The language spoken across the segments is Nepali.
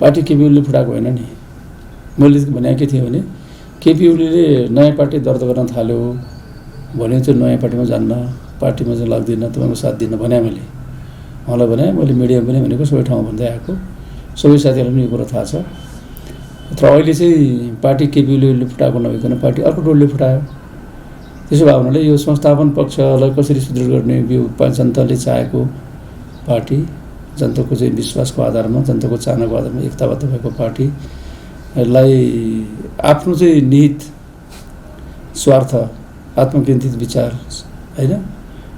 पार्टी केपी ओलीले फुटाएको होइन नि। मैले भने के थियो भने केपी ओलीले नयाँ पार्टी दर्ता गर्न थाल्यो भने चाहिँ नयाँ पार्टीमा जान्न, पार्टीमा चाहिँ लाग्दिनँ, तपाईँको साथ दिन्न भने मलाई भने मैले मिडियामा पनि भनेको सबै ठाउँमा भन्दै आएको, सबै साथीहरूलाई पनि यो कुरा थाहा छ। तर अहिले चाहिँ पार्टी केपी ओलीले फुटाएको नभइकन पार्टी अर्को टोलले फुटायो। त्यसो भए हुनाले यो संस्थापन पक्षलाई कसरी सुदृढ गर्ने, यो जनताले चाहेको पार्टी, जनताको चाहिँ विश्वासको आधारमा, जनताको चाहनाको आधारमा एकताबद्ध भएको पार्टीलाई आफ्नो चाहिँ निहित स्वार्थ, आत्मकेन्द्रित विचार होइन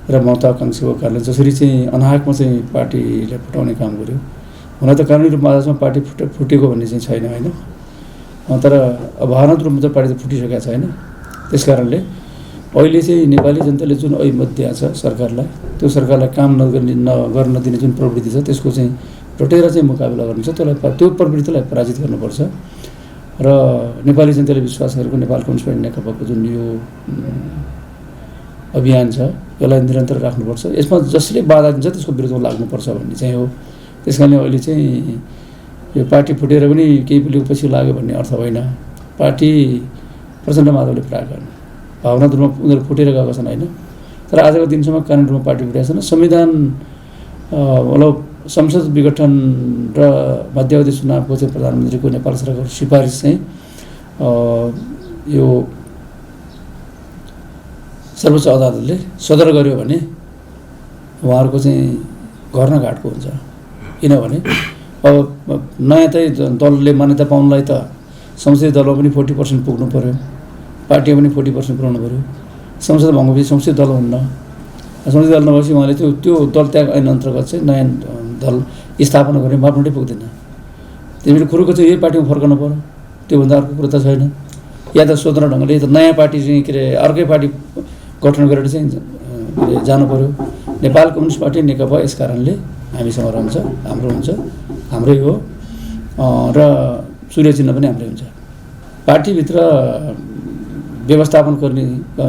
र महत्त्वाकांक्षाको कारणले जसरी चाहिँ अनाहकमा चाहिँ पार्टीलाई फुटाउने काम गर्यो। हुन त कानुनी रूपमा आजसम्म पार्टी फुटेको भन्ने चाहिँ छैन होइन, तर भावनात्मक रूपमा चाहिँ पार्टी त फुटिसकेको छैन। त्यस कारणले अहिले चाहिँ नेपाली जनताले जुन ऐमत दिएको छ सरकारलाई, त्यो सरकारलाई काम गर्न नदिने जुन प्रवृत्ति छ त्यसको चाहिँ डटेर चाहिँ मुकाबला गर्नु छ। त्यो प्रवृत्तिलाई पराजित गर्नुपर्छ र नेपाली जनताले विश्वास गरेको नेपाल कम्युनिस्ट पार्टी नेकपाको जुन यो अभियान छ यसलाई निरन्तर राख्नुपर्छ। यसमा जसले बाधा दिन्छ त्यसको विरुद्धमा लाग्नुपर्छ भन्ने चाहिँ हो। त्यस कारणले अहिले चाहिँ यो पार्टी फुटेर पनि केही पछि लाग्यो भन्ने अर्थ होइन। पार्टी प्रचण्ड माधवले फुटाएको होइन, भावनात्मक रूपमा उनीहरू फुटेर गएको छन् होइन। तर आजको दिनसम्म कानुनी रूपमा पार्टी फुटेको छैन। संविधान मतलब संसद विघटन र मध्यावधि चुनावको चाहिँ प्रधानमन्त्रीको नेपाल सरकारको सिफारिस चाहिँ यो सर्वोच्च अदालतले सदर गर्यो भने उहाँहरूको चाहिँ गर्न घाटको हुन्छ। किनभने अब नयाँ चाहिँ दलले मान्यता पाउनलाई त संसदीय दलमा पनि 40% पुग्नु पऱ्यो, पार्टीमा पनि 40% पुऱ्याउनु पऱ्यो। संसद भङ्गपछि संसदीय दल हुन्न। संसदीय दल नभएपछि उहाँले त्यो दल त्याग ऐन अन्तर्गत चाहिँ नयाँ दल स्थापना गर्ने मापदण्डै पुग्दैन। त्यसैले कुरोको चाहिँ यही पार्टीमा फर्कनु पऱ्यो, त्योभन्दा अर्को कुरो त छैन। या त स्वतन्त्र ढङ्गले त नयाँ पार्टी चाहिँ के अरे अर्कै पार्टी गठन गरेर चाहिँ जानु पऱ्यो। नेपाल कम्युनिस्ट पार्टी नेकपा यस कारणले हामीसँग रहन्छ, हाम्रो हुन्छ, हाम्रै हो र सूर्य चिन्ह पनि हाम्रै हुन्छ। पार्टीभित्र व्यवस्थापन गर्ने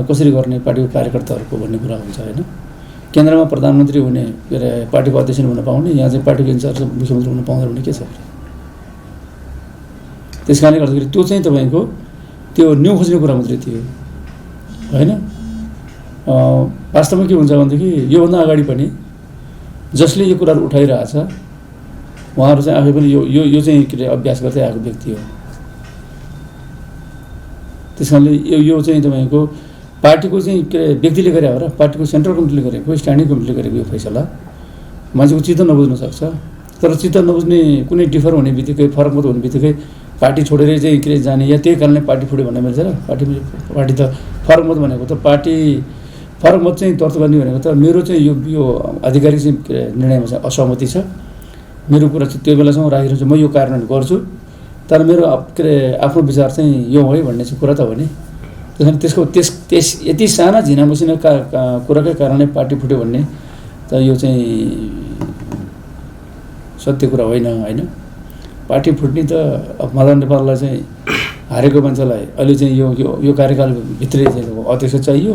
कसरी गर्ने पार्टीको कार्यकर्ताहरूको भन्ने कुरा हुन्छ होइन। केन्द्रमा प्रधानमन्त्री हुने के अरे पार्टीको अध्यक्ष हुन पाउने, यहाँ चाहिँ पार्टीको इन्चार्ज मुख्यमन्त्री हुन पाउँदैन भने के छ। त्यस कारणले गर्दाखेरि त्यो चाहिँ तपाईँको त्यो न्यु खोज्ने कुरा मात्रै थियो होइन। वास्तवमा के हुन्छ भनेदेखि योभन्दा अगाडि पनि जसले यो कुराहरू उठाइरहेछ उहाँहरू चाहिँ आफै पनि यो चाहिँ के अरे अभ्यास गर्दै आएको व्यक्ति हो। त्यस कारणले यो चाहिँ तपाईँको पार्टीको चाहिँ के अरे व्यक्तिले गरे हो र पार्टीको सेन्ट्रल कमिटीले गरेको, स्ट्यान्डिङ कमिटीले गरेको यो फैसला मान्छेको चित्त नबुझ्न सक्छ। तर चित्त नबुझ्ने कुनै डिफर हुने बित्तिकै, फरक मत हुने बित्तिकै पार्टी छोडेरै चाहिँ के अरे जाने या त्यही कारणले पार्टी फुट्यो भन्ने मिल्छ र। पार्टी त फरक मत भनेको त पार्टी फरक मत चाहिँ दर्ता गर्ने भनेको त मेरो चाहिँ यो आधिकारिक चाहिँ के अरे निर्णयमा चाहिँ असहमति छ, मेरो कुरा चाहिँ त्यो बेलासम्म राखिरहन्छु, म यो कार्यान्वयन गर्छु, तर मेरो के अरे आफ्नो विचार चाहिँ यो है भन्ने चाहिँ कुरा त हो नि। त्यस यति साना झिना मसिना कुराकै कारणले पार्टी फुट्यो भन्ने त यो चाहिँ सत्य कुरा होइन होइन। पार्टी फुट्ने त अब मदन नेपाललाई चाहिँ हारेको मान्छेलाई अहिले चाहिँ यो कार्यकालभित्रै चाहिँ अध्यक्ष चाहियो,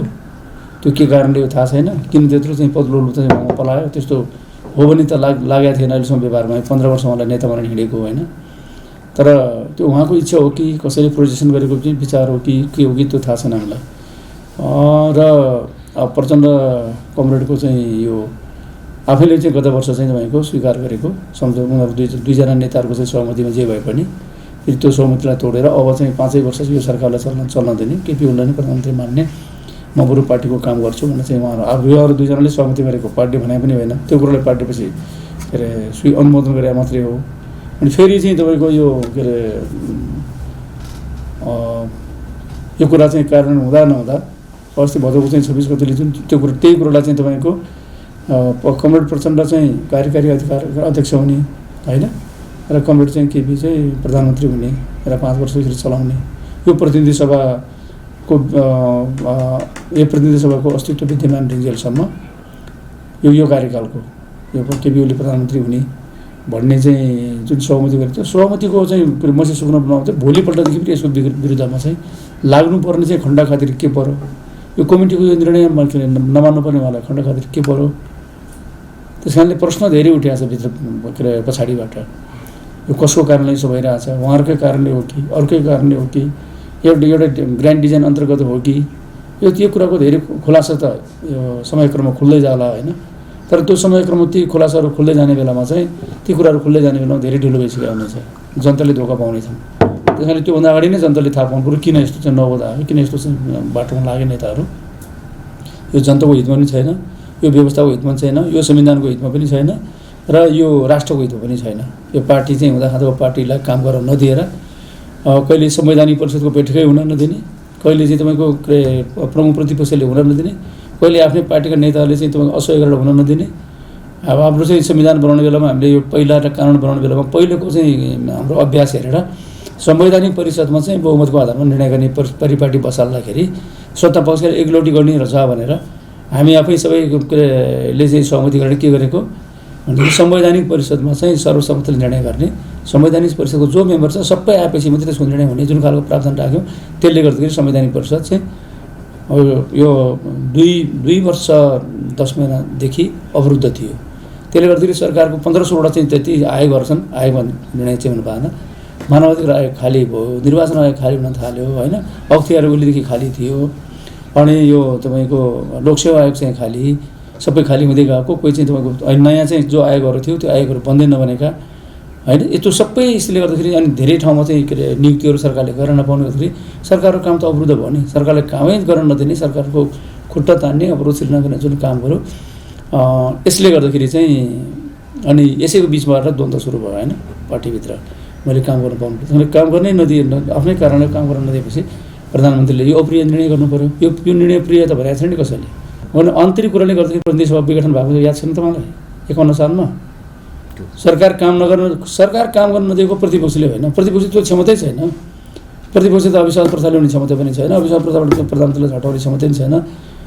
त्यो के कारणले यो थाहा छैन। किन त्यत्रो चाहिँ पदलो चाहिँ पलायो, त्यस्तो हो भने त लागेको थिएन अहिलेसम्म व्यवहारमा। 15 वर्ष उहाँलाई नेता बनाएर हिँडेको होइन। तर त्यो उहाँको इच्छा हो कि कसैले प्रोजेक्सन गरेको चाहिँ विचार हो कि के हो कि त्यो थाहा छैन हामीलाई। र प्रचण्ड कमरेडको चाहिँ यो आफैले चाहिँ गत वर्ष चाहिँ तपाईँको स्वीकार गरेको सम्झौता उनीहरू दुईजना नेताहरूको चाहिँ सहमतिमा जे भए पनि फेरि त्यो सहमतिलाई तोडेर अब चाहिँ 5 वर्ष यो सरकारलाई चल्न दिने, केपी ओलीलाई नै प्रधानमन्त्री मान्ने, म बरु पार्टीको काम गर्छु भनेर चाहिँ उहाँहरू दुईजनाले सहमति गरेको, पार्टी भने पनि होइन। त्यो कुरोलाई पार्टीपछि के अरे अनुमोदन गरे मात्रै हो। अनि फेरि चाहिँ तपाईँको यो के अरे यो कुरा चाहिँ कार्यान्वयन हुँदा नहुँदा अस्ति भदौको चाहिँ 26 गतेले जुन त्यही कुरोलाई चाहिँ तपाईँको कमरेड प्रचण्ड चाहिँ कार्यकारी अध्यक्ष हुने होइन र कमरेड चाहिँ केपी चाहिँ प्रधानमन्त्री हुने र 5 वर्षपछि चलाउने, यो प्रतिनिधि सभाको अस्तित्व विद्यमान रिन्जेलसम्म यो कार्यकालको यो केपी ओली प्रधानमन्त्री हुने भन्ने चाहिँ जुन सहमति गरेको थियो, सहमतिको चाहिँ मसी सुक्न बनाउँथ्यो। भोलिपल्टदेखि पनि यसको विरुद्धमा चाहिँ लाग्नुपर्ने चाहिँ खण्ड खातिर के पर्यो, यो कमिटीको यो निर्णय नमान्नुपर्ने उहाँलाई खण्ड खातिर के पर्यो। त्यस कारणले प्रश्न धेरै उठिएको छ भित्र के अरे पछाडिबाट। यो कसको कारणले यसो भइरहेछ, उहाँहरूकै कारणले हो कि अर्कै कारणले हो कि एउटा ग्रान्ड डिजाइन अन्तर्गत हो कि यो कुराको धेरै खुलासा त यो समयक्रममा खुल्दै जाला होइन। तर त्यो समयक्रममा ती खुलासाहरू खुल्दै जाने बेलामा चाहिँ ती कुराहरू खुल्दै जाने बेलामा धेरै ढिलो भइसकेको हुनेछ, जनताले धोका पाउनेछन्। त्यस कारणले त्योभन्दा अगाडि नै जनताले थाहा पाउनु पऱ्यो किन यस्तो चाहिँ नहुँदा हो, किन यस्तो चाहिँ बाटोमा लागे नेताहरू। यो जनताको हितमा पनि छैन, यो व्यवस्थाको हितमा छैन, यो संविधानको हितमा पनि छैन र यो राष्ट्रको हितमा पनि छैन। यो पार्टी चाहिँ हुँदाखाँदाको पार्टीलाई काम गर्न नदिएर कहिले संवैधानिक परिषदको बैठकै हुन नदिने, कहिले चाहिँ तपाईँको प्रमुख प्रतिपक्षले हुन नदिने, कहिले आफ्नै पार्टीका नेताहरूले चाहिँ तपाईँको असहयोग गरेर हुन नदिने। अब हाम्रो चाहिँ संविधान बनाउने बेलामा हामीले यो पहिला र कानुन बनाउने बेलामा पहिलेको चाहिँ हाम्रो अभ्यास हेरेर संवैधानिक परिषदमा चाहिँ बहुमतको आधारमा निर्णय गर्ने परिपाटी बसाल्दाखेरि सत्ता पक्षले एकलौटी गर्ने रहेछ भनेर हामी आफै सबैले चाहिँ सहमति गरेर के गरेको भनेदेखि संवैधानिक परिषदमा चाहिँ सर्वसम्मतिले निर्णय गर्ने, संवैधानिक परिषदको जो मेम्बर छ सबै आएपछि मात्रै त्यसको निर्णय हुने जुन खालको प्रावधान राख्यो। त्यसले गर्दाखेरि संवैधानिक परिषद चाहिँ यो दुई वर्ष 10 महिनादेखि अवरुद्ध थियो। त्यसले गर्दाखेरि सरकारको 15-16वटा चाहिँ त्यति आयोगहरू छन्, आयोगमा निर्णय चाहिँ हुनु भएन। मानवाधिकार आयोग खाली भयो, निर्वाचन आयोग खाली हुन थाल्यो होइन, अख्तियार उहिलेदेखि खाली थियो। अनि यो तपाईँको लोकसेवा आयोग चाहिँ खाली, सबै खाली हुँदै गएको। कोही चाहिँ तपाईँको नयाँ चाहिँ जो आयोगहरू थियो त्यो आयोगहरू बन्दै नबनेका होइन। यस्तो सबै यसले गर्दाखेरि अनि धेरै ठाउँमा चाहिँ के अरे नियुक्तिहरू सरकारले गर्न नपाउने गर्दाखेरि सरकारको काम त अवरुद्ध भयो नि। सरकारले कामै गर्न नदिने, सरकारको खुट्टा तान्ने, अवरोध सिर्जना गर्ने जुन काम गर्यो, यसले गर्दाखेरि चाहिँ अनि यसैको बिचबाट द्वन्द्व सुरु भयो होइन पार्टीभित्र। मैले काम गर्न पाउनु, काम गर्नै नदिए, आफ्नै कारणले काम गर्न नदिएपछि प्रधानमन्त्रीले यो अप्रिय निर्णय गर्नु पऱ्यो। यो निर्णय प्रिय त भइरहेको छैन कसैले। भने आन्तरिक कुराले गर्दाखेरि प्रतिनिधि सभा विघटन भएको याद छैन तपाईँलाई 51 सालमा? सरकार काम गर्न नदिएको प्रतिपक्षले होइन, प्रतिपक्ष त्यो क्षमतै छैन। प्रतिपक्ष त अविश्वास प्रस्ताव ल्याउने क्षमता पनि छैन, अविश्वास प्रस्तावबाट प्रधानमन्त्रीलाई हटाउने क्षमता पनि छैन।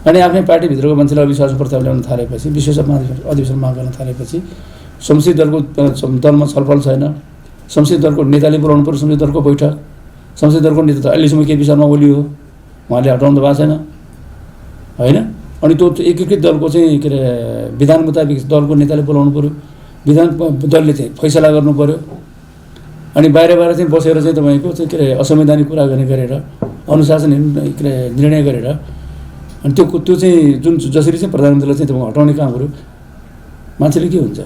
अनि आफ्नै पार्टीभित्रको मान्छेलाई अविश्वास प्रस्ताव ल्याउन थालेपछि, विशेष अधिवेशन माग गर्न थालेपछि संसदीय दलमा छलफल छैन। संसदीय दलको नेताले बोलाउनु पर्यो, संसदीय दलको बैठक। संसदीय दलको नेता त अहिलेसम्म केपी शर्मा ओली हो, उहाँले हटाउनु भएको छैन होइन। अनि त्यो एकीकृत दलको चाहिँ के अरे विधान मुताबिक दलको नेताले बोलाउनु पऱ्यो, विधान दलले चाहिँ फैसला गर्नु पऱ्यो। अनि बाहिर चाहिँ बसेर चाहिँ तपाईँको चाहिँ के अरे असंवैधानिक कुरा गरेर अनुशासन के अरे निर्णय गरेर अनि त्यो चाहिँ जसरी चाहिँ प्रधानमन्त्रीलाई चाहिँ तपाईँको हटाउने काम गर्यो, मान्छेले के हुन्छ?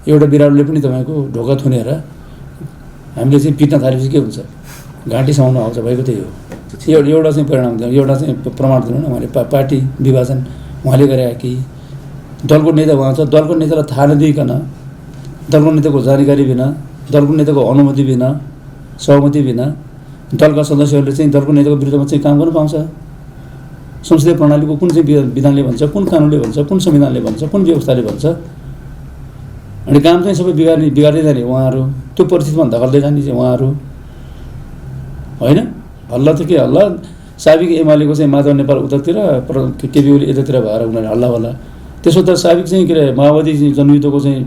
एउटा बिरालोले पनि तपाईँको ढोका थुनेर हामीले चाहिँ पिट्न थालेपछि के हुन्छ? घाँटी समाउन आउँछ, भएको त्यही हो। एउटा चाहिँ परिणाम दिनु, एउटा चाहिँ प्रमाण दिनु न। उहाँले पार्टी विभाजन उहाँले गरे कि दलको नेता उहाँ छ, दलको नेतालाई थाहा नदिइकन, दलको नेताको जानकारी बिना, दलको नेताको अनुमति बिना, सहमति बिना दलका सदस्यहरूले चाहिँ दलको नेताको विरुद्धमा चाहिँ काम गर्न पाउँछ? संसदीय प्रणालीको कुन चाहिँ विधानले भन्छ, कुन कानुनले भन्छ, कुन संविधानले भन्छ, कुन व्यवस्थाले भन्छ? अनि काम चाहिँ सबै बिगार्दै जाने उहाँहरू, त्यो परिस्थितिमा धकल्दै जाने चाहिँ उहाँहरू होइन। हल्ला त के हल्ला, साबिक एमालेको चाहिँ माधव नेपाल उतातिर, केपी ओली यतातिर भएर उनीहरूले हल्ला होला। त्यसो त साबिक चाहिँ के अरे माओवादी जनयुद्धको चाहिँ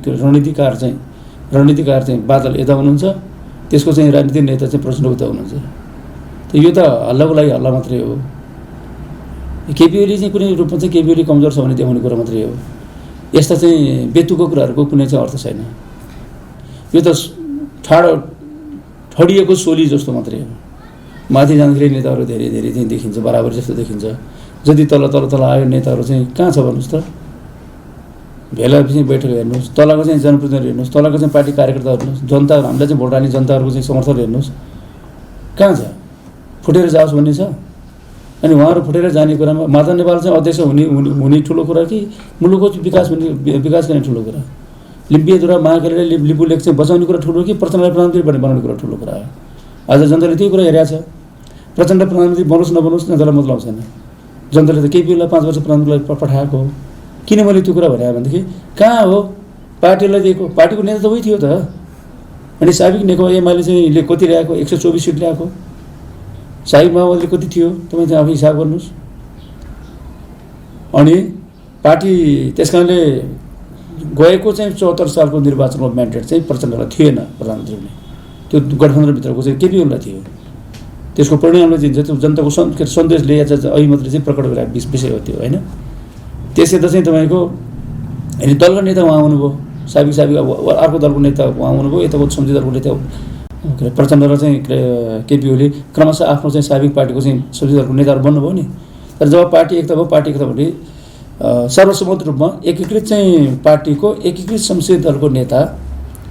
रणनीतिकार चाहिँ बादल यता हुनुहुन्छ, त्यसको चाहिँ राजनीतिक नेता चाहिँ प्रचण्ड उता हुनुहुन्छ। त यो त हल्लाको लागि हल्ला मात्रै हो। केपी ओली चाहिँ कुनै रूपमा चाहिँ केपी ओली कमजोर छ भने देखाउने कुरा मात्रै हो। यस्ता चाहिँ बेतुको कुराहरूको कुनै चाहिँ अर्थ छैन। यो त ठडिएको सोली जस्तो मात्रै हो। माथि जाँदाखेरि नेताहरू धेरै चाहिँ देखिन्छ, बराबर जस्तो देखिन्छ। जति तल आयो नेताहरू चाहिँ कहाँ छ भन्नुहोस् त? भेला चाहिँ बैठक हेर्नुहोस्, तलको चाहिँ जनप्रतिनिधि हेर्नुहोस्, तलको चाहिँ पार्टी कार्यकर्ता हेर्नुहोस्, जनता हामीलाई चाहिँ भोट हाल्ने जनताहरूको चाहिँ समर्थन हेर्नुहोस्, कहाँ छ? फुटेर जाओस् भन्ने छ। अनि उहाँहरू फुटेर जाने कुरामा माधव नेपाल चाहिँ अध्यक्ष हुने ठुलो कुरा कि मुलुकको विकास गर्ने ठुलो कुरा? लिम्पियाद्वारा महाकालीले लिम्बू लेक चाहिँ बचाउने कुरा ठुलो कि प्रचण्डलाई प्रधानमन्त्री बनाउने कुरा ठुलो कुरा हो? आज जनताले त्यही कुरा हेरेको छ। प्रचण्ड प्रधानमन्त्री बनोस् नबनोस् जनतालाई मतलब छैन। जनताले त केपीलाई 5 वर्ष प्रधानमन्त्रीलाई पठाएको हो। किन मैले त्यो कुरा भने भनेदेखि कहाँ हो पार्टीलाई दिएको? पार्टीको नेता त उही थियो त। अनि साबिक नेकपा एमाले चाहिँ कति ल्याएको? 124 सिट ल्याएको। साबिक माओवादीले कति थियो तपाईँ चाहिँ आफै हिसाब गर्नुहोस्। अनि पार्टी त्यस कारणले गएको चाहिँ 74 सालको निर्वाचनको म्यान्डेट चाहिँ प्रचण्डलाई थिएन, प्रधानमन्त्रीले त्यो गठबन्धनभित्रको चाहिँ केपी ओलीलाई थियो। त्यसको परिणामले दिन्छ त्यो जनताको सन्देश ल्याएर अहिले मात्रै चाहिँ प्रकट गरेको विषय हो त्यो होइन। त्यसै त चाहिँ तपाईँको अनि दलका नेता उहाँ आउनुभयो, साबिक अब अर्को दलको नेता उहाँ हुनुभयो, यताको संसदीय दलको नेता के अरे प्रचण्ड र चाहिँ केपी ओली क्रमशः आफ्नो चाहिँ साबिक पार्टीको चाहिँ संसदीय दलको नेताहरू बन्नुभयो नि। तर जब पार्टी एकता भयो, पार्टी एकता भने सर्वसम्मत रूपमा एकीकृत चाहिँ पार्टीको एकीकृत संसदीय दलको नेता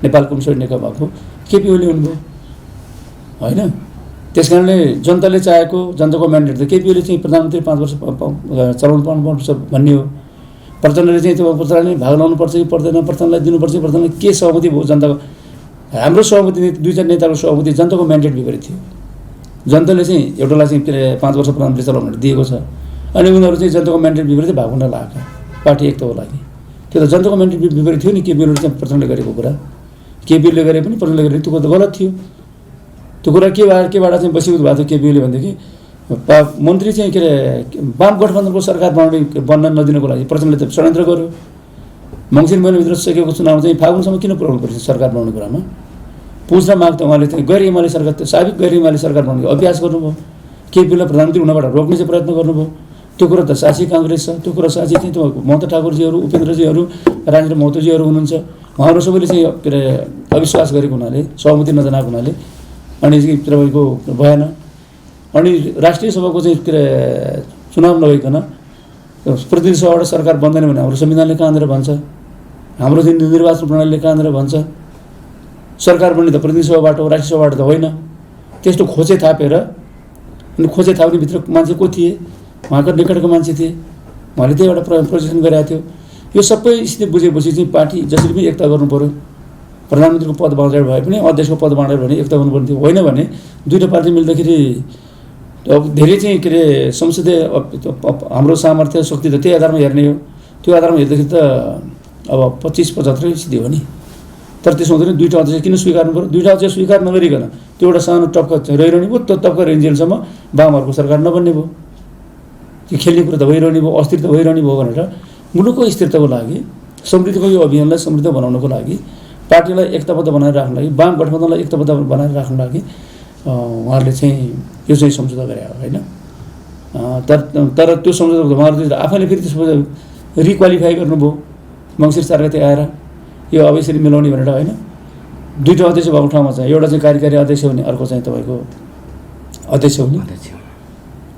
नेपाल कम्युनिस्ट नेकपाको केपी ओली हुनुभयो होइन। त्यस कारणले जनताले चाहेको, जनताको म्यान्डेट त केपी ओली चाहिँ प्रधानमन्त्री 5 वर्ष चलाउनु पाउनुपर्छ भन्ने हो। प्रचण्डले चाहिँ त्यो प्रचण्डले भाग लाउनुपर्छ कि पर्दैन, प्रचण्डलाई दिनुपर्छ कि पर्दैन, के सहमति भयो जनताको? हाम्रो सहमति, दुई चार नेताको सहमति, जनताको म्यान्डेट विपरीत थियो। जनताले चाहिँ एउटालाई चाहिँ के अरे 5 वर्ष प्रधानमन्त्री चलाउन दिएको छ, अनि उनीहरू चाहिँ जनताको म्यान्डेट विपरीत भाग हुन लागेका पार्टी एकताको लागि। त्यो त जनताको म्यान्डेट विपरीत थियो नि। केपी ओलीले चाहिँ प्रचण्डले गरेको कुरा, केपी ओलीले गरे पनि प्रचण्डले गरे, त्यो त गलत थियो। त्यो कुरा केबाट चाहिँ बसीभूत भएको थियो केपी ओली भनेदेखि मन्त्री चाहिँ के अरे वाम गठबन्धनको सरकार बन्न नदिनको लागि प्रचण्डले त षड्यन्त्र गर्यो। मङ्सिर महिनाभित्र सकेको चुनाव चाहिँ फागुनसम्म किन पुर्याउनु पर्छ सरकार बनाउने कुरामा? पुछ र माग त उहाँले चाहिँ गैर एमाले सरकार, साबिक गैर एमाले सरकार बनाउने अभ्यास गर्नुभयो। केपी ओलीलाई प्रधानमन्त्री हुनबाट रोक्ने चाहिँ प्रयत्न गर्नुभयो। त्यो कुरा त साँच्चै काङ्ग्रेस छ, त्यो कुरा साँच्चै चाहिँ तपाईँको महतो ठाकुरजीहरू, उपेन्द्रजीहरू, राजेन्द्र महतोजीहरू हुनुहुन्छ। उहाँहरू सबैले चाहिँ के अरे अविश्वास गरेको हुनाले, सहमति नजनाएको हुनाले अनि चाहिँ तपाईँको भएन। अनि राष्ट्रिय सभाको चाहिँ के अरे चुनाव नभइकन प्रतिनिधि सभाबाट सरकार बन्दैन भने हाम्रो संविधानले कहाँनिर भन्छ, हाम्रो चाहिँ निर्वाचन प्रणालीले कहाँनिर भन्छ सरकार बन्ने त प्रतिनिधि सभाबाट हो, राष्ट्रिय सभाबाट त होइन। त्यस्तो खोजे थापेर, अनि खोजे थाप्ने भित्र मान्छे को थिए? उहाँको निकटको मान्छे थिए, उहाँले त्यही एउटा प्रोजेक्सन गरेको थियो। यो सबै स्थिति बुझेपछि चाहिँ पार्टी जसरी पनि एकता गर्नु पऱ्यो। प्रधानमन्त्रीको पद बाँडेर भए पनि, अध्यक्षको पद बाँडेर भने एकता गर्नुपर्ने थियो। होइन भने दुईवटा पार्टी मिल्दाखेरि अब धेरै चाहिँ के अरे संसदीय हाम्रो सामर्थ्य शक्ति त त्यही आधारमा हेर्ने हो। त्यो आधारमा हेर्दाखेरि त अब 25-75 स्थिति हो नि। तर त्यसो हुँदैन। दुईवटा अध्यक्ष किन स्वीकार्नु पऱ्यो? दुईवटा अध्यक्ष स्वीकार नगरिकन त्यो एउटा सानो टक्क रहिरहने भयो। त्यो टक्क रेन्जेलसम्म वामहरूको सरकार नबन्ने भयो। त्यो खेल्ने कुरो त भइरहने भयो, अस्थिर त भइरहने भयो भनेर मुलुकको स्थिरताको लागि, समृद्धिको यो अभियानलाई समृद्ध बनाउनको लागि, पार्टीलाई एकताबद्ध बनाएर राख्नु लागि, वाम गठबन्धनलाई एकताबद्ध बनाएर राख्नु लागि उहाँहरूले चाहिँ यो चाहिँ सम्झौता गरे होइन। तर त्यो सम्झौता उहाँहरूले आफैले फेरि त्यसपछि रिक्वालिफाई गर्नुभयो मङ्सिर 4 गते आएर, यो अब यसरी मिलाउने भनेर होइन। दुईवटा अध्यक्ष भएको ठाउँमा चाहिँ एउटा चाहिँ कार्यकारी अध्यक्ष हुने, अर्को चाहिँ तपाईँको अध्यक्ष हुने।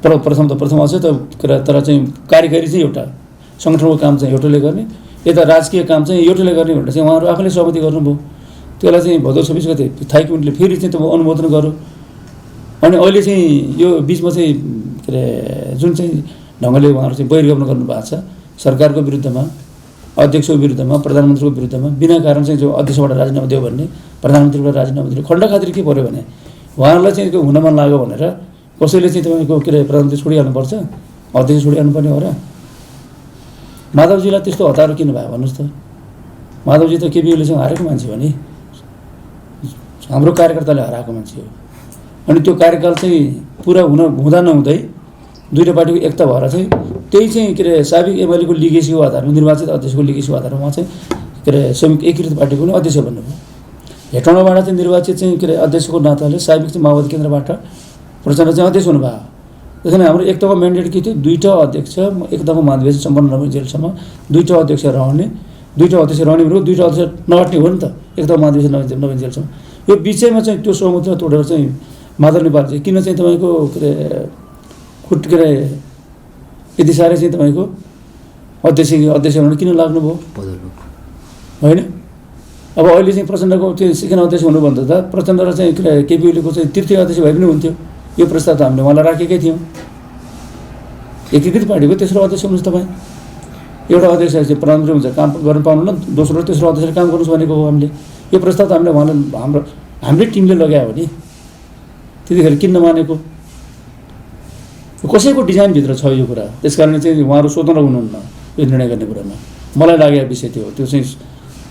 प्रथम अझै त तर चाहिँ कार्यकारी चाहिँ एउटा, सङ्गठनको काम चाहिँ एउटाले गर्ने, यता राजकीय काम चाहिँ एउटाले गर्ने भनेर चाहिँ उहाँहरू आफैले सहमति गर्नुभयो। त्यसलाई चाहिँ भदौ 26 गते थाई कमिटीले फेरि चाहिँ त्यो अनुमोदन गर्यो। अनि अहिले चाहिँ यो बिचमा चाहिँ के अरे जुन चाहिँ ढङ्गले उहाँहरू चाहिँ बहिर्गमन गर्नुभएको छ सरकारको विरुद्धमा, अध्यक्षको विरुद्धमा, प्रधानमन्त्रीको विरुद्धमा, बिना कारण चाहिँ जो अध्यक्षबाट राजीनामा दियो भन्ने, प्रधानमन्त्रीबाट राजीनामा दियो, खण्ड खातिर के पऱ्यो भने उहाँहरूलाई चाहिँ हुन मन लाग्यो भनेर कसैले चाहिँ तपाईँको के अरे प्रधानमन्त्री छोडिहाल्नुपर्छ, अध्यक्ष छोडिहाल्नु पर्ने हो र? माधवजीलाई त्यस्तो हतारो किन भयो भन्नुहोस् त? माधवजी त केपी ओलीसँग हारेको मान्छे हो नि, हाम्रो कार्यकर्ताले हराएको मान्छे हो। अनि त्यो कार्यकाल चाहिँ पुरा हुँदा नहुँदै दुईवटा पार्टीको एकता भएर चाहिँ त्यही चाहिँ के अरे साबिक एमालेको लिगेसीको आधारमा, निर्वाचित अध्यक्षको लिगेसीको आधारमा उहाँ चाहिँ के अरे संयुक्त एकीकृत पार्टीको पनि अध्यक्ष बन्नुभयो। हेटौँडाबाट चाहिँ निर्वाचित चाहिँ के अरे अध्यक्षको नाताले साबिक चाहिँ माओवादी केन्द्रबाट प्रचण्ड चाहिँ अध्यक्ष हुनुभयो। त्यसैले हाम्रो एकताको म्यान्डेट के थियो? दुईवटा अध्यक्ष एकताको महाधिवेशन सम्पन्न नभइन्जेलसम्म दुईवटा अध्यक्ष रहने, दुईवटा अध्यक्ष रहने भनेको दुईवटा अध्यक्ष नहट्ने हो नि त, एकताको महाधिवेशन नभइन्जेलसम्म। यो बिचैमा चाहिँ त्यो सहमतिलाई तोडेर चाहिँ माधव नेपाल चाहिँ किन चाहिँ तपाईँको के अरे के अरे यति साह्रै चाहिँ तपाईँको अध्यक्ष हुन किन लाग्नुभयो होइन? अब अहिले चाहिँ प्रचण्डको त्यो सेकेन्ड अध्यक्ष हुनुभन्दा त प्रचण्ड र चाहिँ केपी ओलीको चाहिँ तृतीय अध्यक्ष भए पनि हुन्थ्यो। यो प्रस्ताव त हामीले उहाँलाई राखेकै थियौँ। एकीकृत पार्टीको तेस्रो अध्यक्ष हुनुहुन्छ तपाईँ। एउटा अध्यक्ष चाहिँ प्रधानमन्त्री हुन्छ, काम गर्न पाउनु न, दोस्रो तेस्रो अध्यक्षले काम गर्नुहोस् भनेको हो हामीले। यो प्रस्ताव त हामीले उहाँलाई हाम्रै टिमले लगायो हो नि, त्यतिखेर किन नमानेको? कसैको डिजाइनभित्र छ यो कुरा। त्यस कारणले चाहिँ उहाँहरू स्वतन्त्र हुनुहुन्न यो निर्णय गर्ने कुरामा। मलाई लागेको विषय थियो, त्यो चाहिँ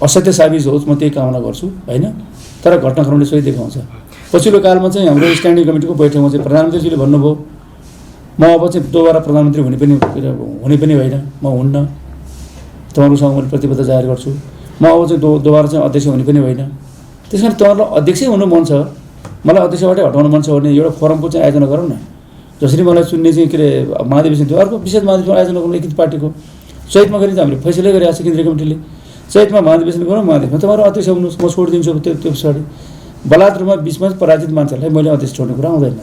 असत्य साबित होस् म त्यही कामना गर्छु होइन। तर घटनाक्रमले सही देखाउँछ। पछिल्लो कालमा चाहिँ हाम्रो स्ट्यान्डिङ कमिटीको बैठकमा चाहिँ प्रधानमन्त्रीजीले भन्नुभयो म अब चाहिँ दोबारा प्रधानमन्त्री हुने पनि होइन, म हुन्न, तपाईँहरूसँग मैले प्रतिबद्धता जाहेर गर्छु। म अब चाहिँ दोबारा चाहिँ अध्यक्ष हुने पनि होइन। त्यस कारण तपाईँहरूलाई अध्यक्षै हुनु मन छ, मलाई अध्यक्षबाटै हटाउनु मन छ भने एउटा फोरमको चाहिँ आयोजना गरौँ न। जसरी मलाई चुन्ने चाहिँ के अरे महाधिवेशन थियो, अर्को विशेष महाधिवेशन आयोजना गर्नु एकीकृत पार्टीको सहितमा गरी चाहिँ हामीले फैसलै गरिरहेको छ केन्द्रीय कमिटीले। चैतमा महाधिवेशन गरौँ, महाधिवेशमा तपाईँहरू अध्यक्ष हुनुहोस्, म छोडिदिन्छु। त्यो पछाडि बलात्कारमा बिचमा पराजित मान्छेहरूलाई मैले अध्यक्ष छोड्ने कुरा आउँदैन।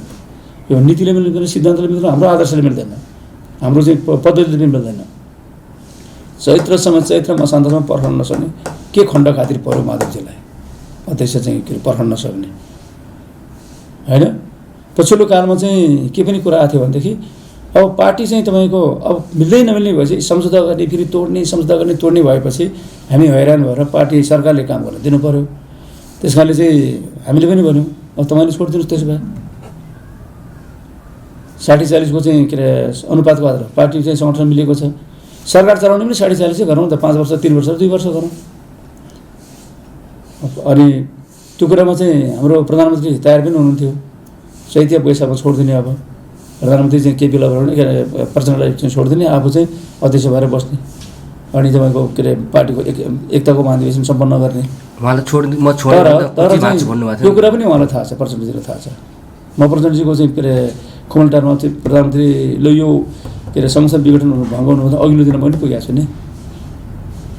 यो नीतिले मिल्दैन, सिद्धान्तले मिल्दैन, हाम्रो आदर्शले मिल्दैन, हाम्रो चाहिँ पद्धतिले मिल्दैन। चैत्र मसान्तसम्म पर्खन नसक्ने के खण्ड खातिर पर्यो माधवजीलाई अध्यक्ष चाहिँ के पर्खन नसक्ने होइन। पछिल्लो कालमा चाहिँ के पनि कुरा आएको थियो भनेदेखि अब पार्टी चाहिँ तपाईँको अब मिल्दै नमिल्ने भएपछि सम्झौता गर्ने, फेरि तोड्ने, सम्झौता गर्ने, तोड्ने भएपछि हामी हैरान भएर पार्टी सरकारले काम गर्न दिनु पऱ्यो। त्यस कारणले चाहिँ हामीले पनि भन्यौँ अब तपाईँले छोडिदिनुहोस्। त्यसो भए 60-40को चाहिँ के अरे अनुपातको आधारमा पार्टी चाहिँ सङ्गठन मिलेको छ। सरकार चलाउने पनि 40-40 गरौँ त, 5 वर्ष, 3 वर्ष, 2 वर्ष गरौँ। अनि त्यो कुरामा चाहिँ हाम्रो प्रधानमन्त्री तयार पनि हुनुहुन्थ्यो, चैत्य पैसामा छोडिदिने। अब प्रधानमन्त्री चाहिँ केपी प्रचण्डलाई चाहिँ छोडिदिने, आफू चाहिँ अध्यक्ष भएर बस्ने, अनि तपाईँको के अरे पार्टीको एकताको महाधिवेशन सम्पन्न गर्ने। उहाँलाई त्यो कुरा पनि उहाँलाई थाहा छ, प्रचण्डजीलाई थाहा छ। म प्रचण्डजीको चाहिँ के अरे खुमलटारमा चाहिँ प्रधानमन्त्रीले यो के अरे संसद विघटन भङ्ग हुनुभन्दा अघिल्लो दिन पनि पुगेको छु नि।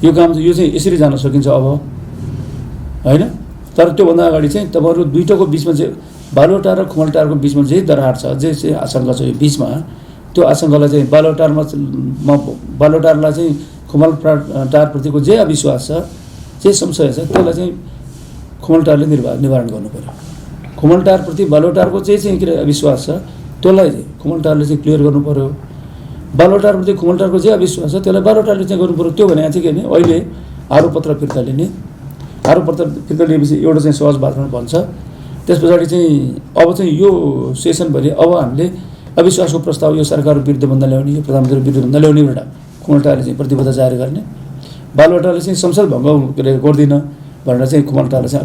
यो काम चाहिँ यो चाहिँ यसरी जान सकिन्छ अब होइन। तर त्योभन्दा अगाडि चाहिँ तपाईँहरू दुईटाको बिचमा चाहिँ बालुवाटार र खुमलटारको बिचमा जे दरार छ, जे चाहिँ आशंका छ यो बिचमा, त्यो आशंकालाई चाहिँ बालुवाटारलाई चाहिँ खुमलटारप्रतिको जे अविश्वास छ, जे संशय छ, त्यसलाई चाहिँ खुमलटारले निवारण गर्नु पऱ्यो। खुमलटारप्रति बालुवाटारको चाहिँ के अरे अविश्वास छ, त्यसलाई चाहिँ खुमलटारले चाहिँ क्लियर गर्नु पऱ्यो। बालुवाटारप्रति खुमलटारको जे अविश्वास छ त्यसलाई बालुवाटारले चाहिँ गर्नु पऱ्यो। त्यो भने चाहिँ के भने अहिले आरोपपत्र फिर्ता लिने, आरोपपत्र फिर्ता लिएपछि एउटा चाहिँ सहज वातावरण बन्छ। त्यस पछाडि चाहिँ अब चाहिँ यो सेसनभरि अब हामीले अविश्वासको प्रस्ताव यो सरकार विरुद्धभन्दा ल्याउने, यो प्रधानमन्त्री विरुद्धभन्दा ल्याउने एउटा खुमलटारले चाहिँ प्रतिबद्धता जारी गर्ने, बालुवाटारले चाहिँ संसद भङ्ग के अरे गर्दिन भनेर चाहिँ खुमलटारले चाहिँ